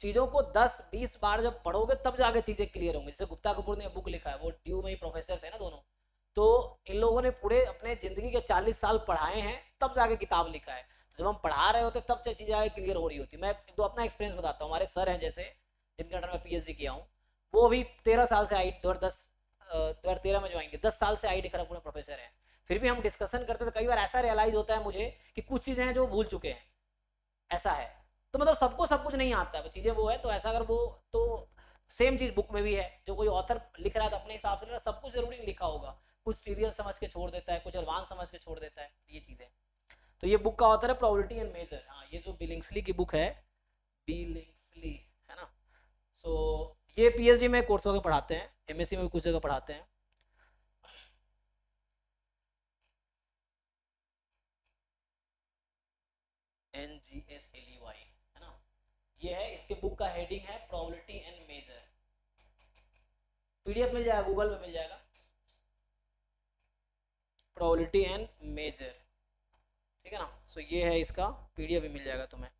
चीज़ों को 10-20 बार जब पढ़ोगे तब जाके चीज़ें क्लियर होंगी। जैसे गुप्ता कपूर ने बुक लिखा है, वो ड्यू में ही प्रोफेसर थे ना दोनों, तो इन लोगों ने पूरे अपने ज़िंदगी के 40 साल पढ़ाए हैं तब जाके किताब लिखा है। तो जब हम पढ़ा रहे होते तब चीज़ें आगे क्लियर हो रही होती। मैं एक दो अपना एक्सपीरियंस बताता हूँ। हमारे सर हैं जैसे, जिनके अंडर में पीएचडी किया हूँ, वो अभी 13 साल से आई 2013 में ज्वाइन किया, 10 साल से आई खड़गपुर में प्रोफेसर हैं। फिर भी हम डिस्कशन करते थे, कई बार ऐसा रियलाइज होता है मुझे कि कुछ चीज़ें हैं जो भूल चुके हैं, ऐसा है। तो मतलब सबको सब कुछ नहीं आता है, चीज़ें वो है, तो ऐसा अगर वो तो सेम चीज़ बुक में भी है, जो कोई ऑथर लिख रहा है तो अपने हिसाब से सब कुछ जरूरी नहीं लिखा होगा, कुछ ट्रिवियल समझ के छोड़ देता है, कुछ एडवांस समझ के छोड़ देता है, ये चीज़ें। तो ये बुक का ऑथर है प्रोबेबिलिटी एंड मेजर। हाँ, ये जो बिलिंग्सली की बुक है, बिलिंग्सली, है ना। सो ये पीएचडी में कोर्स होकर पढ़ाते हैं, एमएससी में भी कुछ जगह पढ़ाते हैं। NGSLEY, है ना। ये है, इसके बुक का हेडिंग है प्रोबेबिलिटी एंड मेजर। पीडीएफ मिल जाएगा, गूगल में मिल जाएगा, प्रोबेबिलिटी एंड मेजर, ठीक है ना। सो ये है, इसका पीडीएफ भी मिल जाएगा तुम्हें।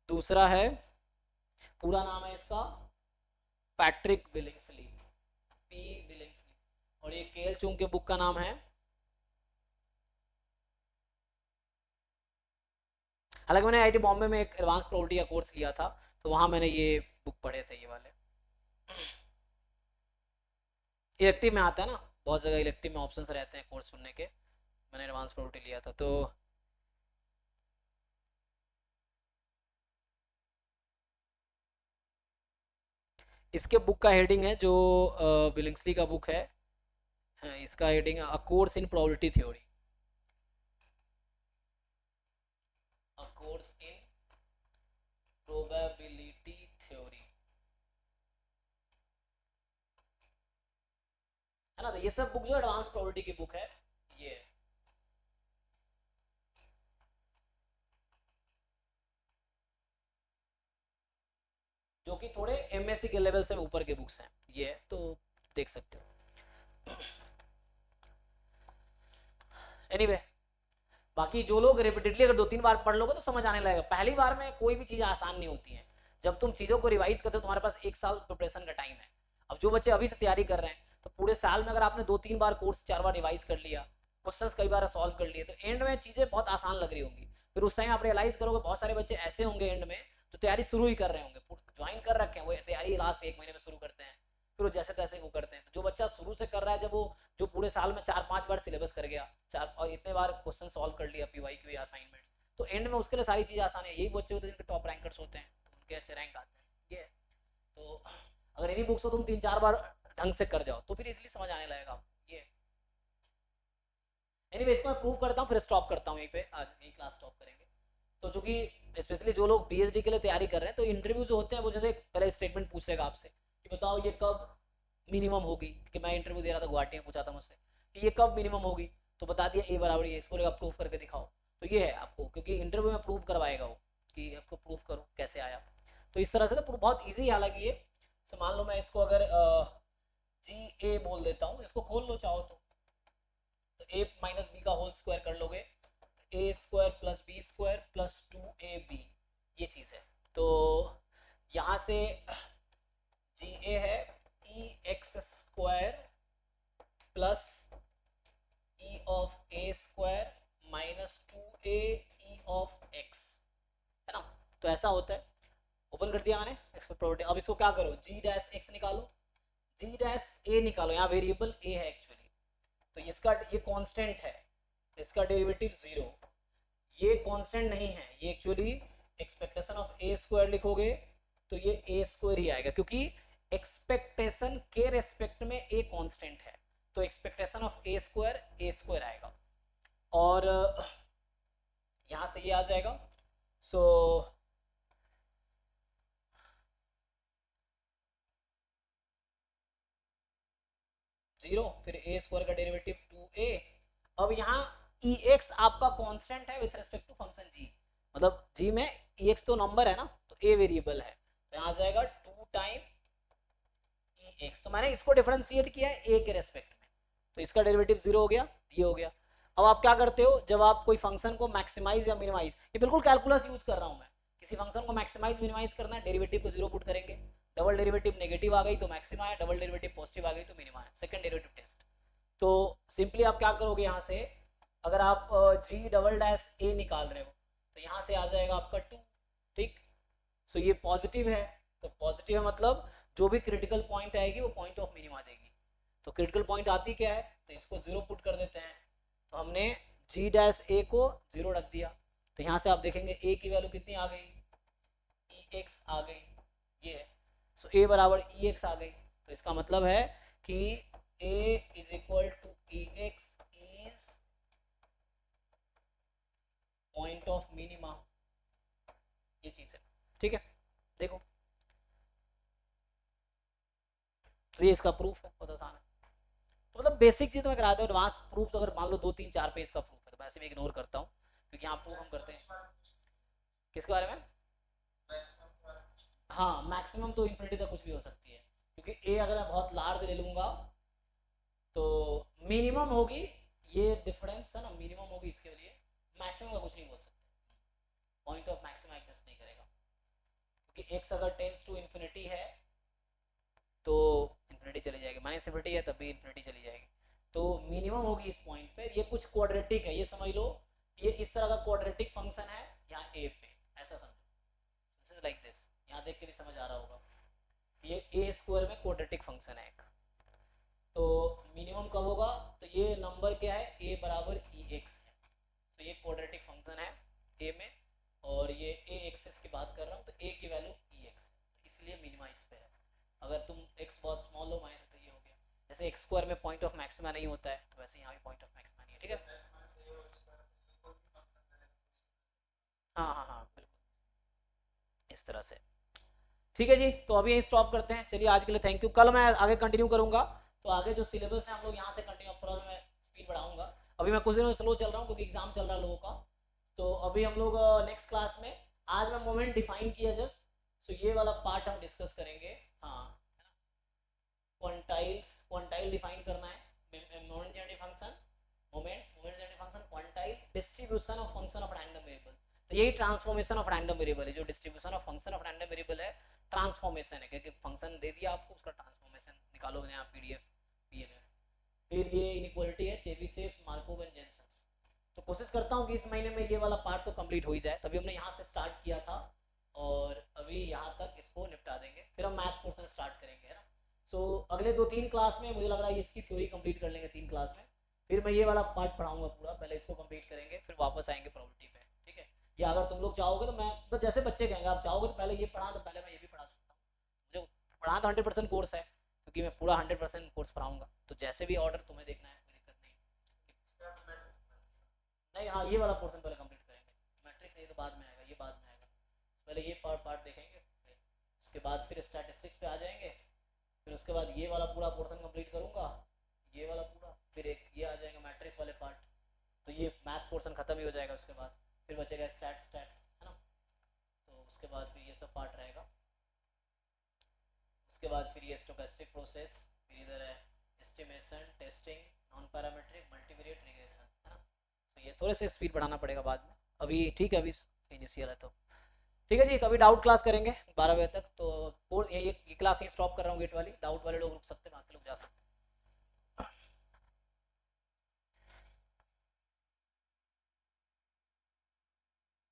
दूसरा है, पूरा नाम है इसका पैट्रिक बिलिंग्सली, पी बिलिंग्सली, और ये केएल चुंग के बुक का नाम है, हालांकि मैंने आईटी बॉम्बे में एक एडवांस प्रोबेबिलिटी का कोर्स किया था, तो वहां मैंने ये बुक पढ़े थे, ये वाले। इलेक्टिव में आता है ना, बहुत जगह इलेक्टिव में ऑप्शंस रहते हैं कोर्स चुनने के, मैंने एडवांस प्रोबेबिलिटी लिया था। तो इसके बुक का हेडिंग है, जो बिलिंग्सली का बुक है, इसका हेडिंग है a course in probability theory, a course in probability theory, है ना। तो ये सब बुक जो एडवांस प्रोबेबिलिटी की बुक है, ये है। जो कि थोड़े एमएससी के लेवल से ऊपर के बुक्स हैं, ये है, तो देख सकते हो। एनीवे, बाकी जो लोग रिपीटेडली अगर 2-3 बार पढ़ लोगे तो समझ आने लगेगा। पहली बार में कोई भी चीज़ आसान नहीं होती है, जब तुम चीज़ों को रिवाइज करते हो तुम्हारे पास 1 साल प्रिपरेशन का टाइम है। अब जो बच्चे अभी से तैयारी कर रहे हैं, तो पूरे साल में अगर आपने 2-3 बार कोर्स 4 बार रिवाइज कर लिया, क्वेश्चंस कई बार सॉल्व कर लिए, तो एंड में चीज़ें बहुत आसान लग रही होंगी। फिर उस टाइम आप रियलाइज करोगे बहुत सारे बच्चे ऐसे होंगे एंड में जो तैयारी शुरू ही कर रहे होंगे, ज्वाइन कर रखे हैं, वो तैयारी लास्ट 1 महीने में शुरू करते हैं, फिर वो जैसे तैसे वो करते हैं। तो जो बच्चा शुरू से कर रहा है, जब वो जो पूरे साल में 4-5 बार सिलेबस कर गया, चार और इतने बार क्वेश्चन सॉल्व कर लिया, पीवाईक्यू या असाइनमेंट, तो एंड में उसके लिए सारी चीज़ें आसान है। यही बच्चे होते हैं जिनके टॉप रैंकर्स होते हैं, तो उनके अच्छे रैंक आते हैं। ये तो अगर इन्हीं बुक्स को तुम 3-4 बार ढंग से कर जाओ तो फिर इजीली समझ आने लगेगा। ये एनीवे, इसको मैं प्रूव करता हूँ फिर स्टॉप करता हूँ यहीं पे, आज यही क्लास स्टॉप करेंगे। तो चूंकि स्पेशली जो लोग पीएचडी के लिए तैयारी कर रहे हैं, तो इंटरव्यू जो होते हैं वो जैसे पहले स्टेटमेंट पूछ लेगा आपसे कि बताओ ये कब मिनिमम होगी, कि मैं इंटरव्यू दे रहा था गुवाहाटी में, पूछा था मुझसे कि ये कब मिनिमम होगी, तो बता दिया ए बराबर ये, इसको प्रूफ करके दिखाओ। तो ये है आपको, क्योंकि इंटरव्यू में प्रूव करवाएगा वो कि आपको प्रूफ करो कैसे आया। तो इस तरह से तो बहुत ईजी है, हालांकि ये सो मान लो मैं इसको अगर जी ए बोल देता हूँ, इसको खोल लो चाहो तो ए माइनस बी का होल स्क्वायर कर लोगे, A square plus B square plus 2ab, ये चीज़ है। तो यहाँ से जी ए है E x square plus E of A square minus 2a E of X, है ना। तो ऐसा होता है, ओपन कर दिया मैंने एक्स प्रॉपर्टी। अब इसको क्या करो, जी डैश एक्स निकालो, जी डैश ए निकालो, यहाँ वेरिएबल ए है एक्चुअली, तो इसका ये कांस्टेंट है, इसका डेरिवेटिव 0, ये कांस्टेंट नहीं है, ये actually expectation of A square लिखोगे तो ये ए स्क्वायर ही आएगा, क्योंकि एक्सपेक्टेशन के रेस्पेक्ट में ए कांस्टेंट है, तो एक्सपेक्टेशन ऑफ ए स्क्वायर आएगा, और यहां से ये आ जाएगा। सो जीरो, फिर ए स्क्वायर का डेरिवेटिव 2a। अब यहाँ ई एक्स आपका कांस्टेंट है विथ रिस्पेक्ट टू फंक्शन जी, मतलब जी में ई एक्स तो नंबर है ना, तो ए वेरिएबल है, तो यहाँ आ जाएगा 2 टाइम ई एक्स। तो मैंने इसको डिफरेंशिएट किया है ए के रेस्पेक्ट में, तो इसका डेरिवेटिव 0 हो गया, ये हो गया। अब आप क्या करते हो, जब आप कोई फंक्शन को मैक्सिमाइज या मिनिमाइज, ये बिल्कुल कैलकुलस यूज कर रहा हूँ मैं, किसी फंक्शन को मैक्सिमाइज मिनिमाइज करना है, डेरिवेटिव को 0 पुट करेंगे, डबल डेरिवेटिव नेगेटिव आ गई तो मैक्सिमा है, डबल डेरिवेटिव पॉजिटिव आ गई तो मिनिमा है, सेकंड डेरिवेटिव टेस्ट। तो सिंपली आप क्या करोगे, यहाँ से अगर आप जी डबल डैश ए निकाल रहे हो तो यहाँ से आ जाएगा आपका 2, ठीक। सो ये पॉजिटिव है, तो पॉजिटिव है मतलब जो भी क्रिटिकल पॉइंट आएगी वो पॉइंट ऑफ मिनिमा देगी, तो क्रिटिकल पॉइंट आती क्या है, तो इसको 0 पुट कर देते हैं, तो हमने जी डैश ए को 0 रख दिया, तो यहाँ से आप देखेंगे ए की वैल्यू कितनी आ गई, ई एक्स आ गई, ये है। सो ए बराबर ई एक्स आ गई, तो इसका मतलब है कि a is equal to e x is point of minima, ये चीज है, ठीक है। देखो तो ये इसका प्रूफ है, बहुत आसान है। तो मतलब बेसिक चीज तो मैं करा दूं, एडवांस प्रूफ तो अगर मान लो 2 3 4 पेज का प्रूफ है तो वैसे मैं इग्नोर करता हूँ, क्योंकि यहाँ प्रूफ हम करते हैं किसके बारे में, हाँ मैक्सिमम तो इन्फिनिटी तक कुछ भी हो सकती है, क्योंकि ए अगर मैं बहुत लार्ज ले लूंगा तो मिनिमम होगी, ये डिफरेंस है ना, मिनिमम होगी इसके लिए, मैक्सिमम का कुछ नहीं बोल सकते, पॉइंट ऑफ मैक्सिमम एग्जिस्ट नहीं करेगा, क्योंकि x अगर टेंड्स टू इन्फिनिटी है तो इन्फिनिटी चली जाएगी, माइनस इन्फिनिटी है तब भी इन्फिनिटी चली जाएगी, तो मिनिमम होगी इस पॉइंट पे। ये कुछ क्वाड्रेटिक है, ये समझ लो, ये इस तरह का क्वाड्रेटिक फंक्शन है यहाँ a पे, ऐसा समझो, लाइक दिस, यहाँ देख के भी समझ आ रहा होगा, ये ए स्क्वायर में क्वाड्रेटिक फंक्शन है एक, तो मिनिमम कब होगा, तो ये नंबर क्या है, a बराबर ई एक्स है, तो ये क्वाड्रेटिक फंक्शन है a में, और ये a एक्सिस की बात कर रहा हूँ, तो a की वैल्यू ई एक्स है, तो इसलिए मिनिमा इस पे है। अगर तुम x बहुत स्मॉल लो माइनस, तो ये हो गया, जैसे एक्स स्क्वायर में पॉइंट ऑफ मैक्सिमा नहीं होता है, तो वैसे यहाँ भी पॉइंट ऑफ मैक्सिमा नहीं है, ठीक है। हाँ हाँ हाँ बिल्कुल इस तरह से, ठीक है जी। तो अभी यही स्टॉप करते हैं, चलिए आज के लिए थैंक यू, कल मैं आगे कंटिन्यू करूंगा, तो आगे जो सिलेबस है हम लोग यहाँ से कंटिन्यू, थोड़ा सा मैं स्पीड बढ़ाऊंगा, अभी मैं कुछ दिनों स्लो चल रहा हूँ क्योंकि एग्जाम चल रहा है लोगों का, तो अभी हम लोग नेक्स्ट क्लास में, आज मैं मोमेंट डिफाइन किया जस्ट, सो ये वाला पार्ट हम डिस्कस करेंगे, हाँ क्वांटाइल डिफाइन करना है, moment generative function, moment generative function, quantile distribution of function of random variable, तो यही ट्रांसफॉर्मेशन ऑफ रैंडम वेरिएबल है, जो distribution of function of random variable है, ट्रांसफॉर्मेशन है, क्योंकि फंक्शन दे दिया आपको, उसका ट्रांसफॉर्मेशन निकालो यहाँ पीडीएफ पीएमएफ। फिर ये इनइक्वालिटी है चेबीशेव मार्कोव एंड जेनसेंस, तो कोशिश करता हूँ कि इस महीने में ये वाला पार्ट तो कंप्लीट हो ही जाए, तभी हमने यहाँ से स्टार्ट किया था, और अभी यहाँ तक इसको निपटा देंगे, फिर हम मैथ पोर्शन स्टार्ट करेंगे, है ना। सो अगले 2 3 क्लास में मुझे लग रहा है इसकी थ्योरी कंप्लीट कर लेंगे 3 क्लास में, फिर मैं ये वाला पार्ट पढ़ाऊंगा पूरा, पहले इसको कंप्लीट करेंगे फिर वापस आएंगे प्रॉपर्टी पे, ठीक है। या अगर तुम लोग चाहोगे तो मैं, तो जैसे बच्चे कहेंगे आप चाहोगे तो पहले ये पढ़ा, तो पहले मैं ये भी पढ़ा सकता हूँ, मुझे पढ़ाना तो 100% कोर्स है, क्योंकि मैं पूरा 100% कोर्स पढ़ाऊंगा, तो जैसे भी ऑर्डर तुम्हें देखना है कोई दिक्कत नहीं। नहीं हाँ ये वाला पोर्शन पहले कंप्लीट करेंगे, मैट्रिक्स नहीं तो बाद में आएगा, ये बाद में आएगा, पहले ये पार्ट देखेंगे, उसके बाद फिर स्टैटिस्टिक्स पे आ जाएंगे, फिर उसके बाद ये वाला पूरा पोर्शन कंप्लीट करूंगा, ये वाला पूरा, फिर एक ये आ जाएगा मैट्रिक्स वाले पार्ट, तो ये मैथ पोर्शन खत्म ही हो जाएगा, उसके बाद फिर बचेगा स्टैट्स, है ना, तो उसके बाद फिर ये सब पार्ट रहेगा, उसके बाद फिर ये स्टोकेस्टिक प्रोसेस, फिर इधर है estimation, testing, non parametric, multivariate, regression, है ना। तो ये थोड़े से स्पीड बढ़ाना पड़ेगा बाद में, अभी ठीक है, अभी इनिशियल है तो ठीक है जी। तो अभी डाउट क्लास करेंगे 12 बजे तक, तो ये क्लास ही स्टॉप कर रहा हूँ गेट वाली, डाउट वाले लोग रुक सकते हैं, बाकी लोग जा सकते हैं।